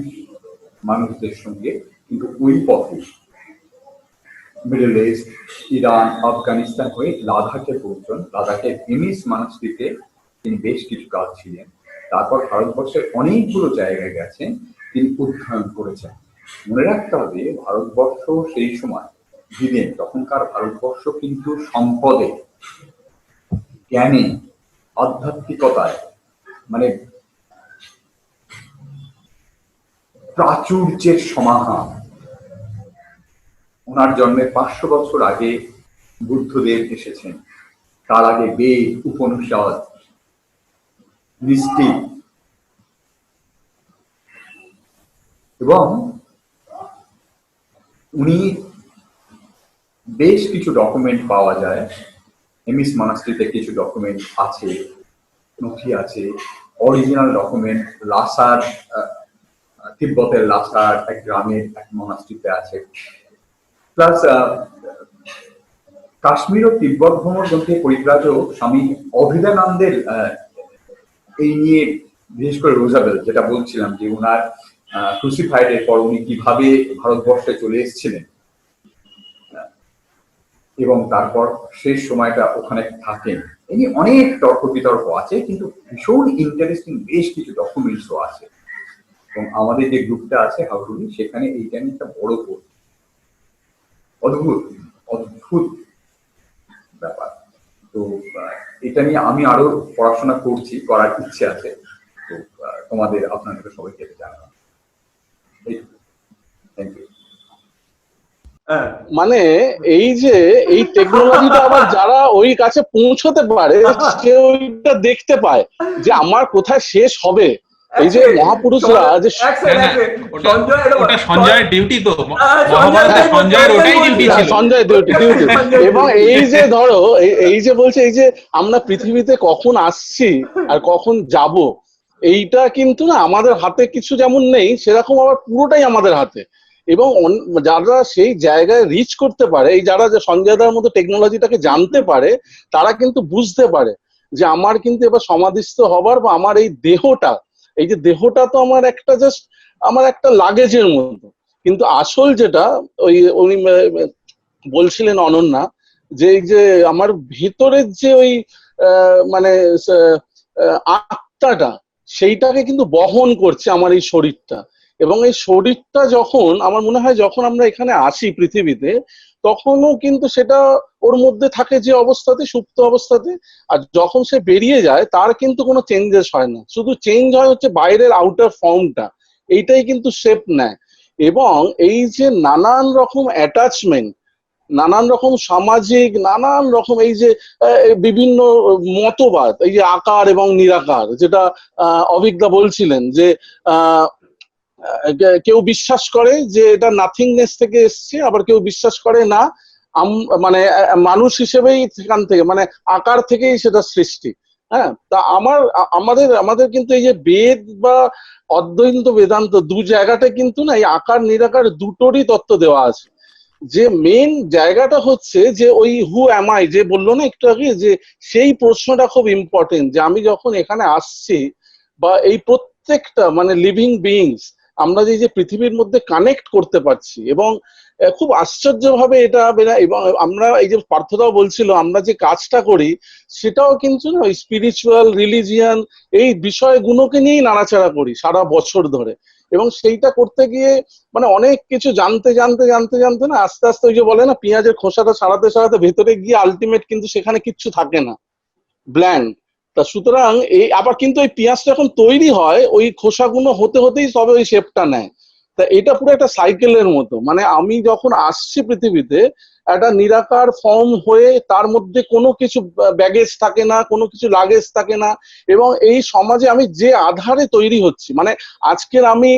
মানুষদের সঙ্গে কিন্তু ওই পথে মিডল ইস্ট, ইরান, আফগানিস্তান হয়ে লাদাখে পৌঁছন। লাদাখের হিমিস মনাস্ট্রিতে তিনি বেশ কিছু কাজ ছিলেন। তারপর ভারতবর্ষের অনেকগুলো জায়গায় গেছেন, তিনি অধ্যয়ন করেছেন। মনে রাখতে হবে, ভারতবর্ষ সেই সময় দিলেন, তখনকার ভারতবর্ষ কিন্তু সম্পদে, জ্ঞানে, আধ্যাত্মিকতায় মানে প্রাচুর্যের সমাহার। ওনার জন্মের 500 বছর আগে বুদ্ধদেব এসেছেন। তার আগে বেদ, উপনিষদ, মিস্টিক এবং উনি বেশ কিছু ডকুমেন্ট পাওয়া যায়। এমিস মনাস্ট্রিতে কিছু ডকুমেন্ট আছে, নথি আছে, অরিজিনাল ডকুমেন্ট লাসার, তিব্বতের লাসার এক গ্রামের এক মনাস্ট্রিতে আছে। প্লাস কাশ্মীর ও তিব্বত ভ্রমণ গ্রন্থে পরিব্রাজক স্বামী অভেদানন্দের এই নিয়ে, বিশেষ করে রোজাবেল যেটা বলছিলাম যে উনার ক্রুসিফাইড এর পর উনি কিভাবে ভারতবর্ষে চলে এসেছিলেন এবং তারপর শেষ সময়টা ওখানে থাকেন, এই নিয়ে অনেক তর্ক বিতর্ক আছে, কিন্তু ভীষণ ইন্টারেস্টিং বেশ কিছু ডকুমেন্টসও আছে। এবং আমাদের যে গ্রুপটা আছে হাউটুলি, সেখানে এইটা নিয়ে একটা বড় বই, অদ্ভুত অদ্ভুত ব্যাপার। তো এটা নিয়ে আমি আরো পড়াশোনা করছি, করার ইচ্ছে আছে। তো তোমাদের আপনাদের সবাইকে জানালাম। Thank you. মানে এই যে এই টেকনোলজিটা আবার যারা ওই কাছে পৌঁছতে পারে সে ওইটা দেখতে পায় যে আমার কোথায় শেষ হবে। এই যে মহাপুরুষরা যে ওটা সঞ্জয়ের ডিউটি, তো মহাভারতে সঞ্জয়ের ওটাই ডিউটি ছিল, সঞ্জয় ডিউটি। এবং এই যে ধরো এই যে বলছে এই যে আমরা পৃথিবীতে কখন আসছি আর কখন যাব, এইটা কিন্তু না আমাদের হাতে কিছু যেমন নেই, সেরকম আবার পুরোটাই আমাদের হাতে। এবং যারা সেই জায়গায় রিচ করতে পারে, এই যারা যে সঞ্জয়দার মতো টেকনোলজিটাকে জানতে পারে, তারা কিন্তু বুঝতে পারে যে আমার কিন্তু এবার সমাধিস্থ হবার বা আমার এই দেহটা, এই যে দেহটা তো আমার একটা জাস্ট আমার একটা লাগেজের মতো। কিন্তু আসল যেটা ওই উনি বলছিলেন অনন্যা, যে এই যে আমার ভিতরের যে ওই মানে আত্মাটা, সেইটাকে কিন্তু বহন করছে আমার এই শরীরটা। এবং এই শরীরটা যখন আমার মনে হয় যখন আমরা এখানে আসি পৃথিবীতে, তখনও কিন্তু সেটা ওর মধ্যে থাকে যে অবস্থাতে, সুপ্ত অবস্থাতে। আর যখন সে বেরিয়ে যায় তার কিন্তু কোনো চেঞ্জেস হয় না, শুধু চেঞ্জ হয় হচ্ছে বাইরের আউটার ফর্মটা, এইটাই কিন্তু শেপ নেয়। এবং এই যে নানান রকম অ্যাটাচমেন্ট, নানান রকম সামাজিক, নানান রকম এই যে বিভিন্ন মতবাদ, এই যে আকার এবং নিরাকার, যেটা অভিজ্ঞতা বলছিলেন যে কেউ বিশ্বাস করে যে এটা নাথিংনেস থেকে এসছে, আবার কেউ বিশ্বাস করে না মানে মানুষ হিসেবেই সেখান থেকে মানে আকার থেকেই সেটা সৃষ্টি। হ্যাঁ, তা আমাদের আমাদের কিন্তু এই যে বেদ বা অদ্বৈত বেদান্ত দু জায়গাটা কিন্তু না এই আকার নিরাকার দুটোরই তত্ত্ব দেওয়া আছে। যে মেন জায়গাটা হচ্ছে যে ওই হু অ্যাম আই যে বললো না একটু আগে, যে সেই প্রশ্নটা খুব ইম্পর্টেন্ট, যে আমি যখন এখানে আসছি বা এই প্রত্যেকটা মানে লিভিং বিইংস আমরা যে পৃথিবীর মধ্যে কানেক্ট করতে পারছি। এবং খুব আশ্চর্যভাবে এটা এবং আমরা এই যে পার্থদাও বলছিল আমরা যে কাজটা করি সেটাও কিন্তু না ওই স্পিরিচুয়াল রিলিজিয়ান এই বিষয়গুলোকে নিয়েই নাড়াচাড়া করি সারা বছর ধরে। এবং সেইটা করতে গিয়ে মানে অনেক কিছু জানতে জানতে জানতে জানতে না আস্তে আস্তে ওই যে বলে না পেঁয়াজের খোসাটা সারাতে সারাতে ভেতরে গিয়ে আলটিমেট কিন্তু সেখানে কিচ্ছু থাকে না, ব্ল্যাঙ্ক। তা সুতরাং এই আবার কিন্তু ওই পেঁয়াজটা যখন তৈরি হয় ওই খোসাগুলো হতে হতেই তবে ওই শেপটা নেয়। তা এটা পুরো একটা সাইকেলের মতো, মানে আমি যখন আসছি পৃথিবীতে একটা নিরাকার ফর্ম হয়ে তার মধ্যে কোনো কিছু ব্যাগেজ থাকে না, কোনো কিছু লাগেজ থাকে না। এবং এই সমাজে আমি যে আধারে তৈরি হচ্ছি, মানে আজকের আমি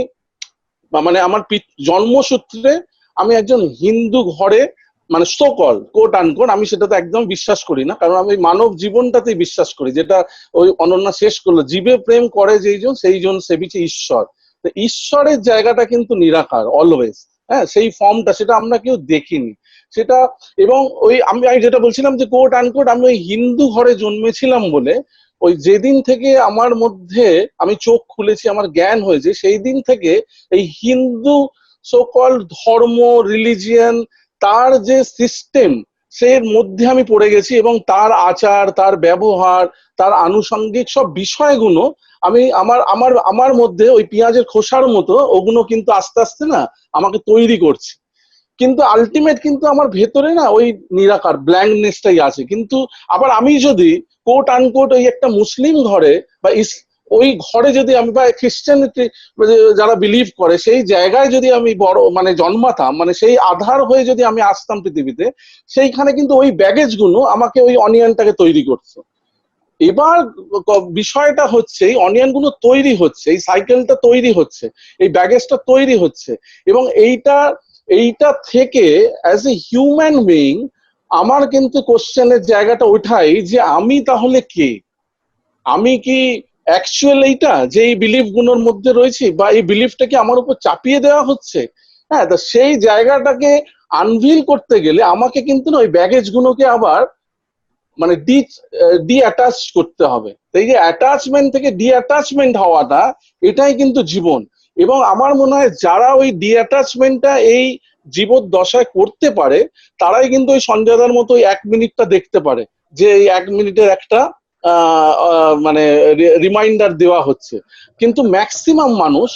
মানে আমার জন্মসূত্রে আমি একজন হিন্দু ঘরে মানে সোকল কোট আনকোট, আমি সেটা তো একদম বিশ্বাস করি না, কারণ আমি মানব জীবনটাতেই বিশ্বাস করি, যেটা ওই অনন্যা শেষ করলো, জীবে প্রেম করে যেইজন সেইজন সেবিছে ঈশ্বর। তো ঈশ্বরের জায়গাটা কিন্তু নিরাকার অলওয়েজ, হ্যাঁ, সেই ফর্মটা সেটা আমরা কেউ দেখিনি সেটা। এবং ওই আমি যেটা বলছিলাম যে কোট আনকোট আমি ওই হিন্দু ঘরে জন্মেছিলাম বলে ওই যেদিন থেকে আমার মধ্যে আমি চোখ খুলেছি, আমার জ্ঞান হয়েছে, সেই দিন থেকে এই হিন্দু সোকল ধর্ম রিলিজিয়ান তার যে সিস্টেম সের মধ্যে আমি পড়ে গেছি। এবং তার আচার, তার ব্যবহার, তার আনুষঙ্গিক সব বিষয়গুলো আমি আমার আমার আমার মধ্যে ওই পেঁয়াজের খোসার মতো ওগুলো কিন্তু আস্তে আস্তে না আমাকে তৈরি করছে। কিন্তু আলটিমেট কিন্তু আমার ভেতরে না ওই নিরাকার ব্ল্যাঙ্কনেসটাই আছে। কিন্তু আবার আমি যদি কোট আনকোট ওই একটা মুসলিম ঘরে বা ওই ঘরে যদি আমি বা খ্রিস্টানিটি যারা বিলিভ করে সেই জায়গায় যদি আমি বড় মানে জন্মাতাম, মানে সেই আধার হয়ে যদি আমি আসতাম পৃথিবীতে, সেইখানে কিন্তু ওই ব্যাগেজ গুলো আমাকে ওই অনিয়নটাকে তৈরি করছে। এবার বিষয়টা হচ্ছে এই অনিয়ন গুলো তৈরি হচ্ছে, এই সাইকেলটা তৈরি হচ্ছে, এই ব্যাগেজটা তৈরি হচ্ছে, এবং এইটা থেকে অ্যাজ এ হিউম্যান বিইং আমার কিন্তু কোশ্চেনের জায়গাটা ওঠাই যে আমি তাহলে কে? আমি কি অ্যাকচুয়াল এইটা যে এই বিলিফ গুলোর মধ্যে রয়েছে, বা এই বিলিফটা কি আমার উপর চাপিয়ে দেওয়া হচ্ছে? হ্যাঁ, তা সেই জায়গাটাকে আনভিল করতে গেলে আমাকে কিন্তু না ওই ব্যাগেজ গুলোকে আবার মানে ডিঅ্যাটাচ করতে হবে। এই যে অ্যাটাচমেন্ট থেকে ডিঅ্যাটাচমেন্ট হওয়াটা, এটাই কিন্তু জীবন। এবং আমার মনে হয় যারা ওই ডিঅ্যাটাচমেন্টটা এই জীবদ্দশায় করতে পারে, তারাই কিন্তু ওই সঞ্জয়দার মতো ওই 1 মিনিটটা দেখতে পারে, যে এই 1 মিনিটের একটা মানে রিমাইন্ডার দেওয়া হচ্ছে। কিন্তু ম্যাক্সিমাম মানুষ,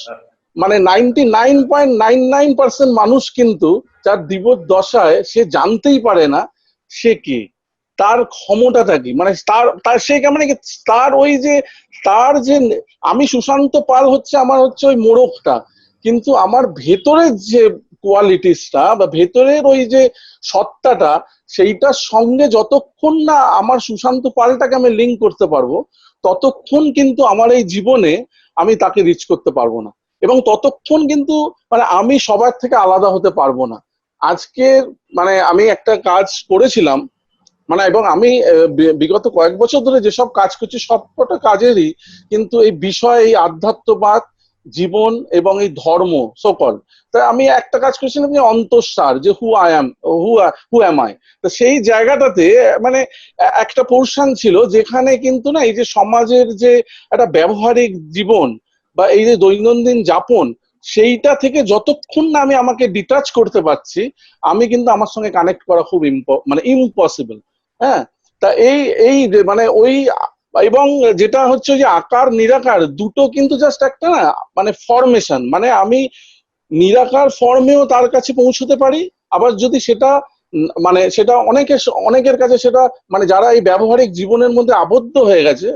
মানে 99.99% মানুষ কিন্তু যার জীবদ্দশায় সে জানতেই পারে না সে কি, তার ক্ষমতাটা কি, মানে তার সে মানে কি, তার ওই যে তার যে আমি সুশান্ত পাল হচ্ছে আমার হচ্ছে ওই মোড়কটা, কিন্তু আমার ভেতরের যে কোয়ালিটিসটা বা ভেতরের ওই যে সত্তাটা, সেইটার সঙ্গে যতক্ষণ না আমার সুশান্ত পালটাকে আমি লিঙ্ক করতে পারবো, ততক্ষণ কিন্তু আমার এই জীবনে আমি তাকে রিচ করতে পারবো না, এবং ততক্ষণ কিন্তু মানে আমি সবার থেকে আলাদা হতে পারবো না। আজকে মানে আমি একটা কাজ করেছিলাম, মানে এবং আমি বিগত কয়েক বছর ধরে যেসব কাজ করছি সবকটা কাজেরই কিন্তু এই বিষয়, এই আধ্যাত্মবাদ, জীবন এবং এই ধর্ম সকল। তাই আমি একটা কাজ করেছিলাম যে অন্তঃসার, যে হু অ্যাম আই। তো সেই জায়গাটাতে মানে একটা পোর্শন ছিল যেখানে কিন্তু না এই যে সমাজের যে একটা ব্যবহারিক জীবন বা এই যে দৈনন্দিন যাপন, সেইটা থেকে যতক্ষণ না আমি আমাকে ডিটাচ করতে পারছি, আমি কিন্তু আমার সঙ্গে কানেক্ট করা খুব মানে ইম্পসিবল। হ্যাঁ, তা এই যে মানে ওই, এবং যেটা হচ্ছে যে আকার নিরাকার দুটো কিন্তু জাস্ট একটা না মানে ফরমেশন, মানে আমি নিরাকার ফর্মেও তার কাছে পৌঁছতে পারি। আবার যদি সেটা মানে সেটা অনেকের কাছে সেটা মানে যারা এই ব্যবহারিক জীবনের মধ্যে আবদ্ধ হয়ে গেছে,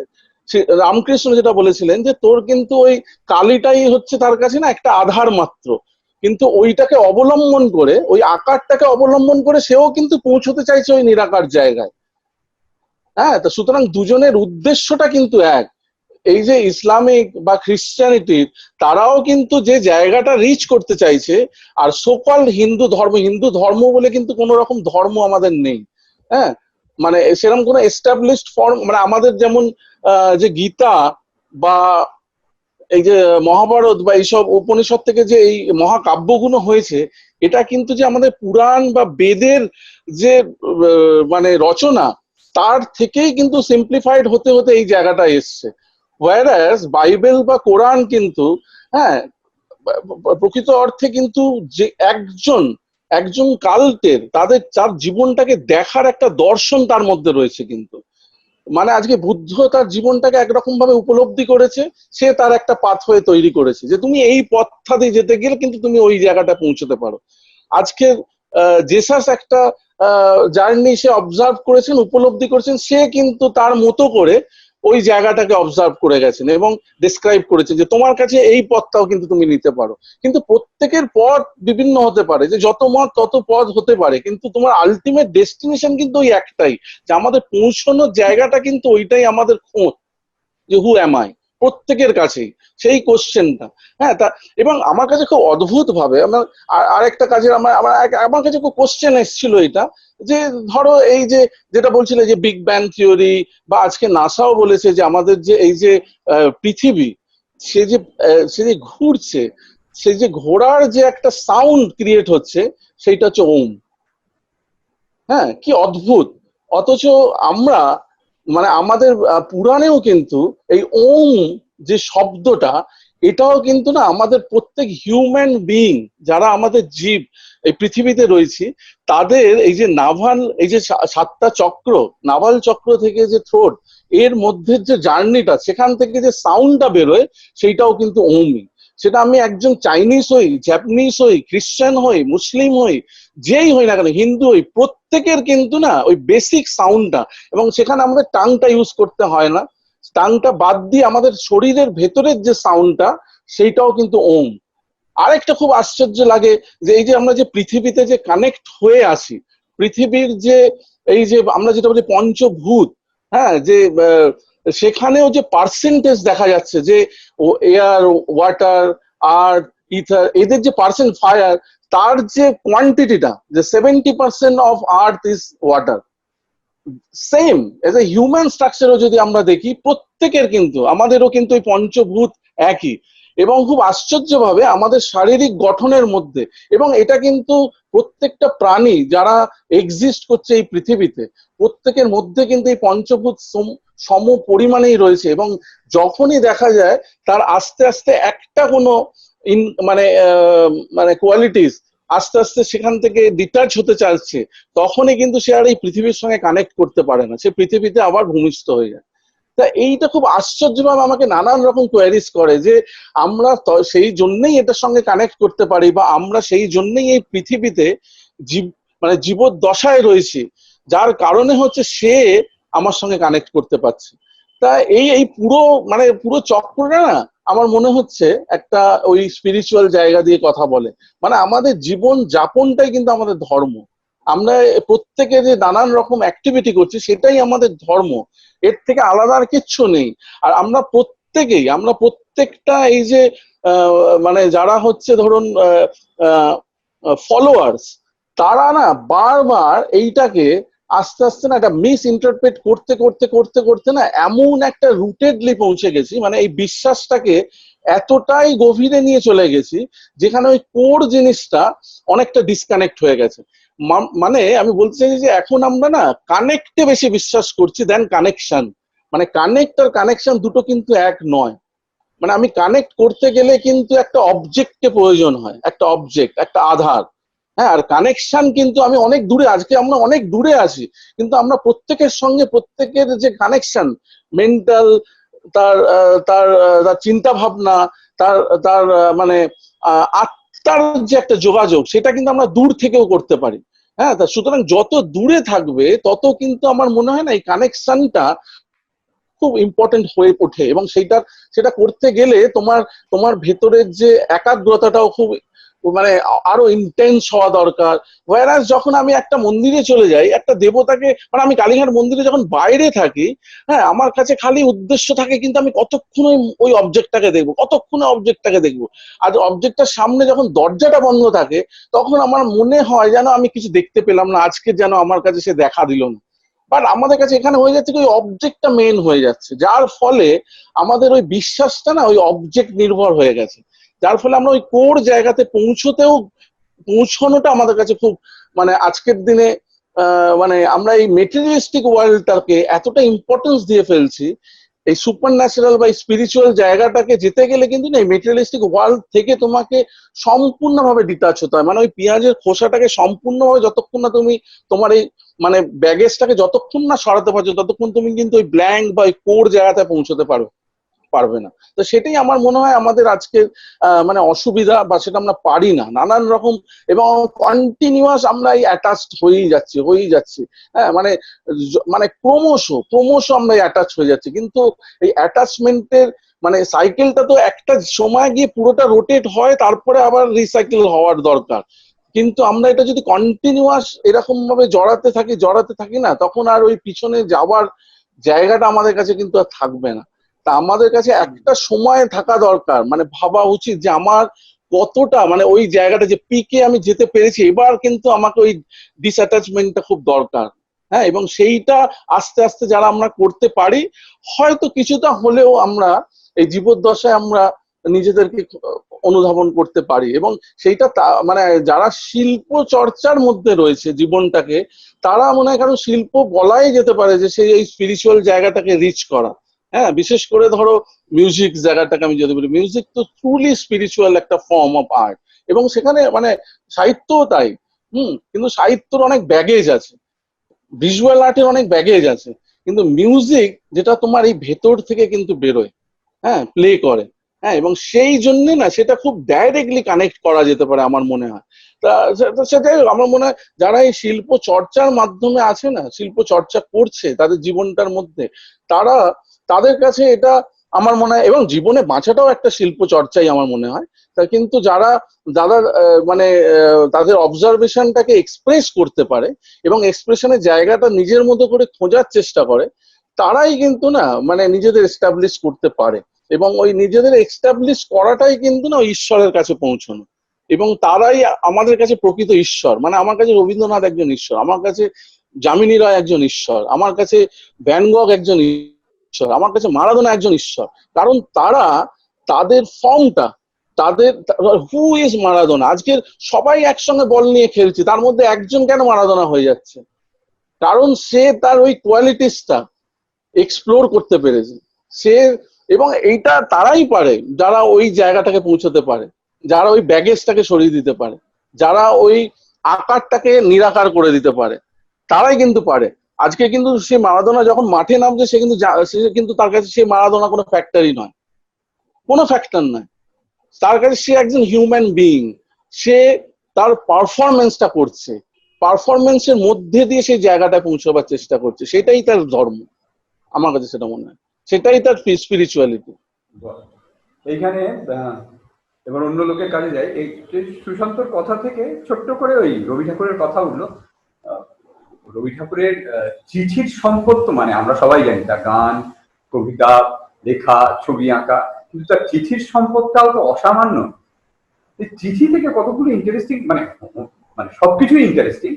রামকৃষ্ণ যেটা বলেছিলেন যে তোর কিন্তু ওই কালিটাই হচ্ছে তার কাছে না একটা আধার মাত্র, কিন্তু ওইটাকে অবলম্বন করে, ওই আকারটাকে অবলম্বন করে সেও কিন্তু পৌঁছতে চাইছে ওই নিরাকার জায়গায়। হ্যাঁ, তো সুতরাং দুজনের উদ্দেশ্যটা কিন্তু এক। এই যে ইসলামিক বা খ্রিস্টানিটির, তারাও কিন্তু যে জায়গাটা রিচ করতে চাইছে, আর সোকল হিন্দু ধর্ম বলে কিন্তু কোন রকম ধর্ম আমাদের নেই। হ্যাঁ, মানে সেরকম কোনো এস্টাবলিশড ফর্ম, মানে আমাদের যেমন যে গীতা বা এই যে মহাভারত বা এইসব উপনিষদ থেকে যে এই মহাকাব্যগুলো হয়েছে, এটা কিন্তু যে আমাদের পুরাণ বা বেদের যে মানে রচনা, তার থেকেই কিন্তু সিম্পলিফাইড হতে হতে এই জায়গাটা এসছে। হোয়ারাস বাইবেল বা কোরআন কিন্তু হ্যাঁ প্রকৃত অর্থে কিন্তু যে একজন কাল্টের তার জীবনটাকে দেখার একটা দর্শন তার মধ্যে রয়েছে। কিন্তু মানে আজকে বুদ্ধ তার জীবনটাকে একরকম ভাবে উপলব্ধি করেছে, সে তার একটা পাথওয়ে তৈরি করেছে যে তুমি এই পথটা দিয়ে যেতে গেলে কিন্তু তুমি ওই জায়গাটা পৌঁছতে পারো। আজকে জেসাস একটা জার্নি সে অবজার্ভ করেছেন, উপলব্ধি করেছেন, সে কিন্তু তার মতো করে ওই জায়গাটাকে অবজার্ভ করে গেছেন এবং ডিসক্রাইব করেছেন যে তোমার কাছে এই পথটাও কিন্তু তুমি নিতে পারো। কিন্তু প্রত্যেকের পথ বিভিন্ন হতে পারে, যে যত মত তত পথ হতে পারে, কিন্তু তোমার আলটিমেট ডেস্টিনেশন কিন্তু ওই একটাই, যে আমাদের পৌঁছানোর জায়গাটা কিন্তু ওইটাই আমাদের খোঁজ, যে হু অ্যাম আই, প্রত্যেকের কাছেই সেই কোশ্চেনটা। হ্যাঁ, তা এবং আমার কাছে খুব অদ্ভুত ভাবে আমার আরেকটা কাজের আমার কাছে খুব কোশ্চেন এসেছিল এটা, যে ধরো এই যে যেটা বলছিলে যে বিগ ব্যাং থিওরি, বা আজকে নাসাও বলেছে যে আমাদের যে এই যে পৃথিবী সে যে ঘুরছে, সেই যে ঘোড়ার যে একটা সাউন্ড ক্রিয়েট হচ্ছে, সেইটা হচ্ছে ওম। হ্যাঁ, কি অদ্ভুত! অথচ আমরা মানে আমাদের পুরাণেও কিন্তু এই ওম যে শব্দটা, এটাও কিন্তু না আমাদের প্রত্যেক হিউম্যান বিইং যারা আমাদের জীব এই পৃথিবীতে রয়েছি, তাদের এই যে নাভাল, এই যে 7টা চক্র, নাভাল চক্র থেকে যে থ্রোট, এর মধ্যে যে জার্নিটা, সেখান থেকে যে সাউন্ডটা বেরোয়, সেইটাও কিন্তু ওমই। সেটা আমি একজন চাইনিজ হই, জাপানিজ হই, খ্রিস্টান হই, মুসলিম হই, যেই হই না কেন, হিন্দু হই, প্রত্যেকের কিন্তু না ওই বেসিক সাউন্ডটা, এবং সেখানে আমাদের টাংটা ইউজ করতে হয় না, টাংটা বাদ দিয়ে আমাদের শরীরের ভেতরের যে সাউন্ডটা সেইটাও কিন্তু ওম। আরেকটা খুব আশ্চর্য লাগে যে এই যে আমরা যে পৃথিবীতে যে কানেক্ট হয়ে আসি, পৃথিবীর যে এই যে আমরা যেটা বলি পঞ্চভূত, হ্যাঁ, যে সেখানেও যে পার্সেন্টেজ দেখা যাচ্ছে যে এয়ার, ওয়াটার, আর্থ, ইথার, এদের যে পার্সেন্ট, ফায়ার, তার যে কোয়ান্টিটিটা, যে 70% of earth is water. Same as a human স্ট্রাকচারও যদি আমরা দেখি, প্রত্যেকের কিন্তু আমাদেরও কিন্তু এই পঞ্চভূত একই, এবং খুব আশ্চর্যভাবে আমাদের শারীরিক গঠনের মধ্যে, এবং এটা কিন্তু প্রত্যেকটা প্রাণী যারা এক্সিস্ট করছে এই পৃথিবীতে, প্রত্যেকের মধ্যে কিন্তু এই পঞ্চভূত সম পরিমাণেই রয়েছে। এবং যখনই দেখা যায় তার আস্তে আস্তে একটা কোনো মানে মানে কোয়ালিটিস আস্তে আস্তে সেখান থেকে ডিটাচ হতে চাইছে, তখনই কিন্তু সে আর এই পৃথিবীর সঙ্গে কানেক্ট করতে পারে না, সে পৃথিবীতে আবার ভূমিষ্ঠ হয়ে যায়। তা এইটা খুব আশ্চর্যভাবে আমাকে নানান রকম কোয়ারিজ করে যে আমরা সেই জন্যই এটার সঙ্গে কানেক্ট করতে পারি, বা আমরা সেই জন্যই এই পৃথিবীতে জীব মানে জীবদ্দশায় রয়েছি, যার কারণে হচ্ছে সে আমার সঙ্গে কানেক্ট করতে পারছে। তা এই পুরো মানে পুরো চক্রটা না আমার মনে হচ্ছে একটা ওই স্পিরিচুয়াল জায়গা দিয়ে কথা বলে। মানে আমাদের জীবন যাপনটাই কিন্তু আমাদের ধর্ম। আমরা প্রত্যেকে যে নানান রকম অ্যাক্টিভিটি করছি সেটাই আমাদের ধর্ম, এর থেকে আলাদা আর কিচ্ছু নেই। আর আমরা প্রত্যেকটা এই যে মানে যারা হচ্ছে ধরুন ফলোয়ার্স, তারা না বারবার এইটাকে আস্তে আস্তে না একটা মিস ইন্টারপ্রেট করতে করতে করতে করতে না এমন একটা রুটেডলি পৌঁছে গেছি, মানে এই বিশ্বাসটাকে এতটাই গভীরে নিয়ে চলে গেছি যেখানে ওই কোর জিনিসটা অনেকটা ডিসকানেক্ট হয়ে গেছে। মানে আমি বলতে চাই যে এখন আমরা না কানেক্টে বেশি বিশ্বাস করছি দেন কানেকশন। মানে কানেক্ট আর কানেকশন দুটো কিন্তু এক নয়। মানে আমি কানেক্ট করতে গেলে কিন্তু একটা অবজেক্টকে প্রয়োজন হয়, একটা অবজেক্ট, একটা আধার। হ্যাঁ, আর কানেকশন কিন্তু আমি অনেক দূরে, আজকে আমরা অনেক দূরে আছি কিন্তু আমরা প্রত্যেকের সঙ্গে প্রত্যেকের যে কানেকশন, মেন্টাল, তার তার তার চিন্তা ভাবনা, তার তার মানে আত্মার যে একটা যোগাযোগ, সেটা কিন্তু আমরা দূর থেকেও করতে পারি। হ্যাঁ, তা সুতরাং যত দূরে থাকবে তত কিন্তু আমার মনে হয় না এই কানেকশনটা খুব ইম্পর্টেন্ট হয়ে ওঠে, এবং সেটা করতে গেলে তোমার তোমার ভেতরের যে একাগ্রতাটাও খুব মানে আরো ইন্টেন্স হওয়া দরকার। ওয়ারাস যখন আমি একটা মন্দিরে চলে যাই, একটা দেবতাকে, মানে আমি কালীঘাট মন্দিরে যখন বাইরে থাকি, হ্যাঁ, আমার কাছে খালি উদ্দেশ্য থাকে কিন্তু আমি কতক্ষণ ওই অবজেক্টটাকে দেখবো, কতক্ষণে অবজেক্টটাকে দেখবো। আর অবজেক্টটার সামনে যখন দরজাটা বন্ধ থাকে তখন আমার মনে হয় যেন আমি কিছু দেখতে পেলাম না, আজকে যেন আমার কাছে সে দেখা দিল না। বাট আমাদের কাছে এখানে হয়ে যাচ্ছে ওই অবজেক্টটা মেন হয়ে যাচ্ছে, যার ফলে আমাদের ওই বিশ্বাসটা না ওই অবজেক্ট নির্ভর হয়ে গেছে, যার ফলে আমরা ওই কোর জায়গাতে পৌঁছানোটা আমাদের কাছে খুব মানে আজকের দিনে মানে আমরা এই মেটেরিয়ালিস্টিক ওয়ার্ল্ডটাকে এতটা ইম্পর্টেন্স দিয়ে ফেলছি, এই সুপার ন্যাচারাল বা স্পিরিচুয়াল জায়গাটাকে যেতে গেলে কিন্তু না এই মেটেরিয়ালিস্টিক ওয়ার্ল্ড থেকে তোমাকে সম্পূর্ণভাবে ডিটাচ হতে হয়। মানে ওই পেঁয়াজের খোসাটাকে সম্পূর্ণভাবে যতক্ষণ না তুমি তোমার এই মানে ব্যাগেজটাকে যতক্ষণ না সরাতে পারছো ততক্ষণ তুমি কিন্তু ওই ব্ল্যাঙ্ক বা ওই কোর জায়গাতে পৌঁছতে পারবে না। তো সেটাই আমার মনে হয় আমাদের আজকে মানে অসুবিধা, বা সেটা আমরা পারি না নানান রকম, এবং কন্টিনিউয়াস আমরা এই অ্যাটাচড হয়েই যাচ্ছি। হ্যাঁ, মানে মানে ক্রমশ আমরা অ্যাটাচ হয়ে যাচ্ছি, কিন্তু এই অ্যাটাচমেন্টের মানে সাইকেলটা তো একটা সময় গিয়ে পুরোটা রোটেট হয়, তারপরে আবার রিসাইকেল হওয়ার দরকার। কিন্তু আমরা এটা যদি কন্টিনিউয়াস এরকম ভাবে জড়াতে থাকি না, তখন আর ওই পিছনে যাওয়ার জায়গাটা আমাদের কাছে কিন্তু আর থাকবে না। তা আমাদের কাছে একটা সময় থাকা দরকার, মানে ভাবা উচিত যে আমার কতটা মানে ওই জায়গাটা যে পিকে আমি যেতে পেরেছি, এবার কিন্তু আমাকে ওই ডিসঅ্যাটাচমেন্টটা খুব দরকার। হ্যাঁ, এবং সেইটা আস্তে আস্তে যারা আমরা করতে পারি, হয়তো কিছুটা হলেও আমরা এই জীবদ্দশায় আমরা নিজেদেরকে অনুধাবন করতে পারি। এবং সেইটা মানে যারা শিল্প চর্চার মধ্যে রয়েছে জীবনটাকে, তারা মনে হয়, কারণ শিল্প বলাই যেতে পারে যে সেই এই স্পিরিচুয়াল জায়গাটাকে রিচ করা। হ্যাঁ, বিশেষ করে ধরো মিউজিক জায়গাটাকে আমি যদি বলি, মিউজিক তো ট্রুলি স্পিরিচুয়াল একটা ফর্ম অফ আর্ট, এবং সেখানে মানে সাহিত্যও তাই। কিন্তু সাহিত্যর অনেক ব্যাগেজ আছে, ভিজুয়াল আর্টের অনেক ব্যাগেজ আছে, কিন্তু মিউজিক যেটা তোমার এই ভেতর থেকে কিন্তু বেরোয়, হ্যাঁ, প্লে করে। হ্যাঁ, এবং সেই জন্য না সেটা খুব ডাইরেক্টলি কানেক্ট করা যেতে পারে আমার মনে হয়। তা সেটাই আমার মনে হয় যারা এই শিল্প চর্চার মাধ্যমে আছে না, শিল্প চর্চা করছে তাদের জীবনটার মধ্যে, তারা তাদের কাছে এটা আমার মনে হয়, এবং জীবনে বাঁচাটাও একটা শিল্প চর্চাই আমার মনে হয়। তা কিন্তু যারা দাদার মানে তাদের অবজারভেশনটাকে এক্সপ্রেস করতে পারে এবং এক্সপ্রেশনের জায়গাটা নিজের মতো করে খোঁজার চেষ্টা করে, তারাই কিন্তু না মানে নিজেদের এস্টাবলিশ করতে পারে। এবং ওই নিজেদের এস্টাবলিশ করাটাই কিন্তু না ওই ঈশ্বরের কাছে পৌঁছানো, এবং তারাই আমাদের কাছে প্রকৃত ঈশ্বর। মানে আমার কাছে রবীন্দ্রনাথ একজন ঈশ্বর, আমার কাছে যামিনী রায় একজন ঈশ্বর, আমার কাছে ভ্যান গগ একজন ঈশ্বর, আমার কাছে মারাদোনা একজন ঈশ্বর। কারণ তারা তাদের ফর্মটা, তাদের হু ইজ মারাদোনা, আজকের সবাই একসঙ্গে বল নিয়ে খেলছে, তার মধ্যে একজন কেন মারাদোনা হয়ে যাচ্ছে? কারণ সে তার ওই কোয়ালিটিসটা এক্সপ্লোর করতে পেরেছে সে। এবং এইটা তারাই পারে যারা ওই জায়গাটাকে পৌঁছতে পারে, যারা ওই ব্যাগেজটাকে সরিয়ে দিতে পারে, যারা ওই আকারটাকে নিরাকার করে দিতে পারে, তারাই কিন্তু পারে। আজকে কিন্তু সে মারাদোনা যখন মাঠে নামছে, সে কিন্তু তার কাছে সেই মারাদোনা কোনো ফ্যাক্টরি নয়, কোনো ফ্যাক্টর নয় তার কাছে। সে একজন হিউম্যান বিইং, সে তার পারফরমেন্সটা করছে, পারফরমেন্সের মধ্যে দিয়ে সেই জায়গাটা পৌঁছাবার চেষ্টা করছে, সেটাই তার ধর্ম। আমার কাছে সেটা মনে হয়, সেটাই তার স্পিরিচুয়ালিটি। এইখানে এবার অন্য লোকের কাজে যায়। এই সুশান্তর কথা থেকে ছোট্ট করে ওই রবি ঠাকুরের কথা উঠলো। রবি ঠাকুরের চিঠির সম্পদ তো মানে আমরা সবাই জানি, তার গান, কবিতা, লেখা, ছবি আঁকা, কিন্তু তার চিঠির সম্পদটাও তো অসামান্য। চিঠি থেকে কতগুলো ইন্টারেস্টিং মানে মানে সবকিছুই ইন্টারেস্টিং।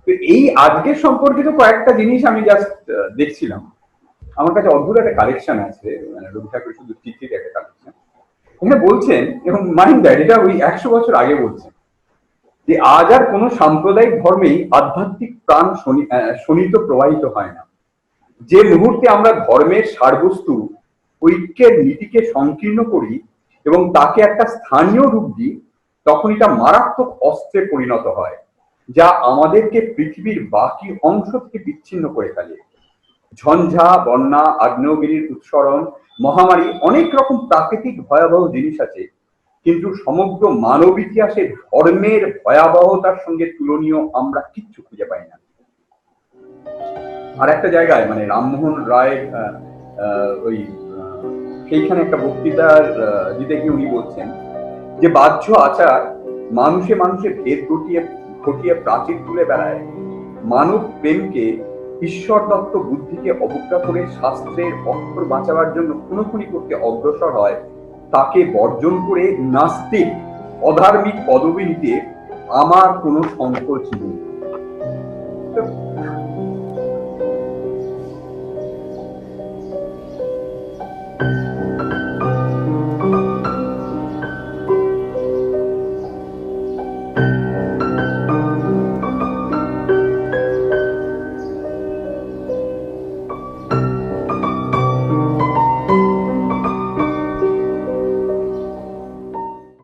তো এই আজকের সম্পর্কিত কয়েকটা জিনিস আমি জাস্ট দেখছিলাম। আমার কাছে অদ্ভুত একটা কালেকশন আছে, মানে রবি ঠাকুরের শুধু চিঠির একটা কালেকশন। এখানে বলছেন, এবং মাইন্ড দ্যাট এটা ওই 100 বছর আগে বলছেন, যে আজ আর কোনো সাম্প্রদায়িক ধর্মেই আধ্যাত্মিক প্রাণ শোণিত প্রবাহিত হয় না। যে মুহূর্তে আমরা ধর্মের সারবস্তু ঐক্যের নীতিকে সংকীর্ণ করি এবং তাকে একটা স্থানীয় রূপ দিই, তখন এটা মারাত্মক অস্ত্রে পরিণত হয়, যা আমাদেরকে পৃথিবীর বাকি অংশ থেকে বিচ্ছিন্ন করে ফেলে। ঝঞ্ঝা, বন্যা, আগ্নেয়গিরির উৎসরণ, মহামারী, অনেক রকম প্রাকৃতিক ভয়াবহ জিনিস আছে, কিন্তু সমগ্র মানব ইতিহাসে ধর্মের ভয়াবহতার সঙ্গে তুলনীয় আমরা কিচ্ছু খুঁজে পাই না। আর একটা জায়গায় মানে রামমোহন রায় ওই সেইখানে একটা বক্তৃতার দিতে গিয়ে উনি বলছেন যে বাহ্য আচার মানুষে মানুষে ভেদ ঘটিয়ে প্রাচীর তুলে বেড়ায়। মানব প্রেমকে, ঈশ্বর দত্ত বুদ্ধিকে অবজ্ঞা করে শাস্ত্রের অক্ষর বাঁচাবার জন্য খুনোখুনি করতে অগ্রসর হয়, তাকে বর্জন করে নাস্তিক অধার্মিক পদবি নিতে আমার কোনো সংকোচ নেই।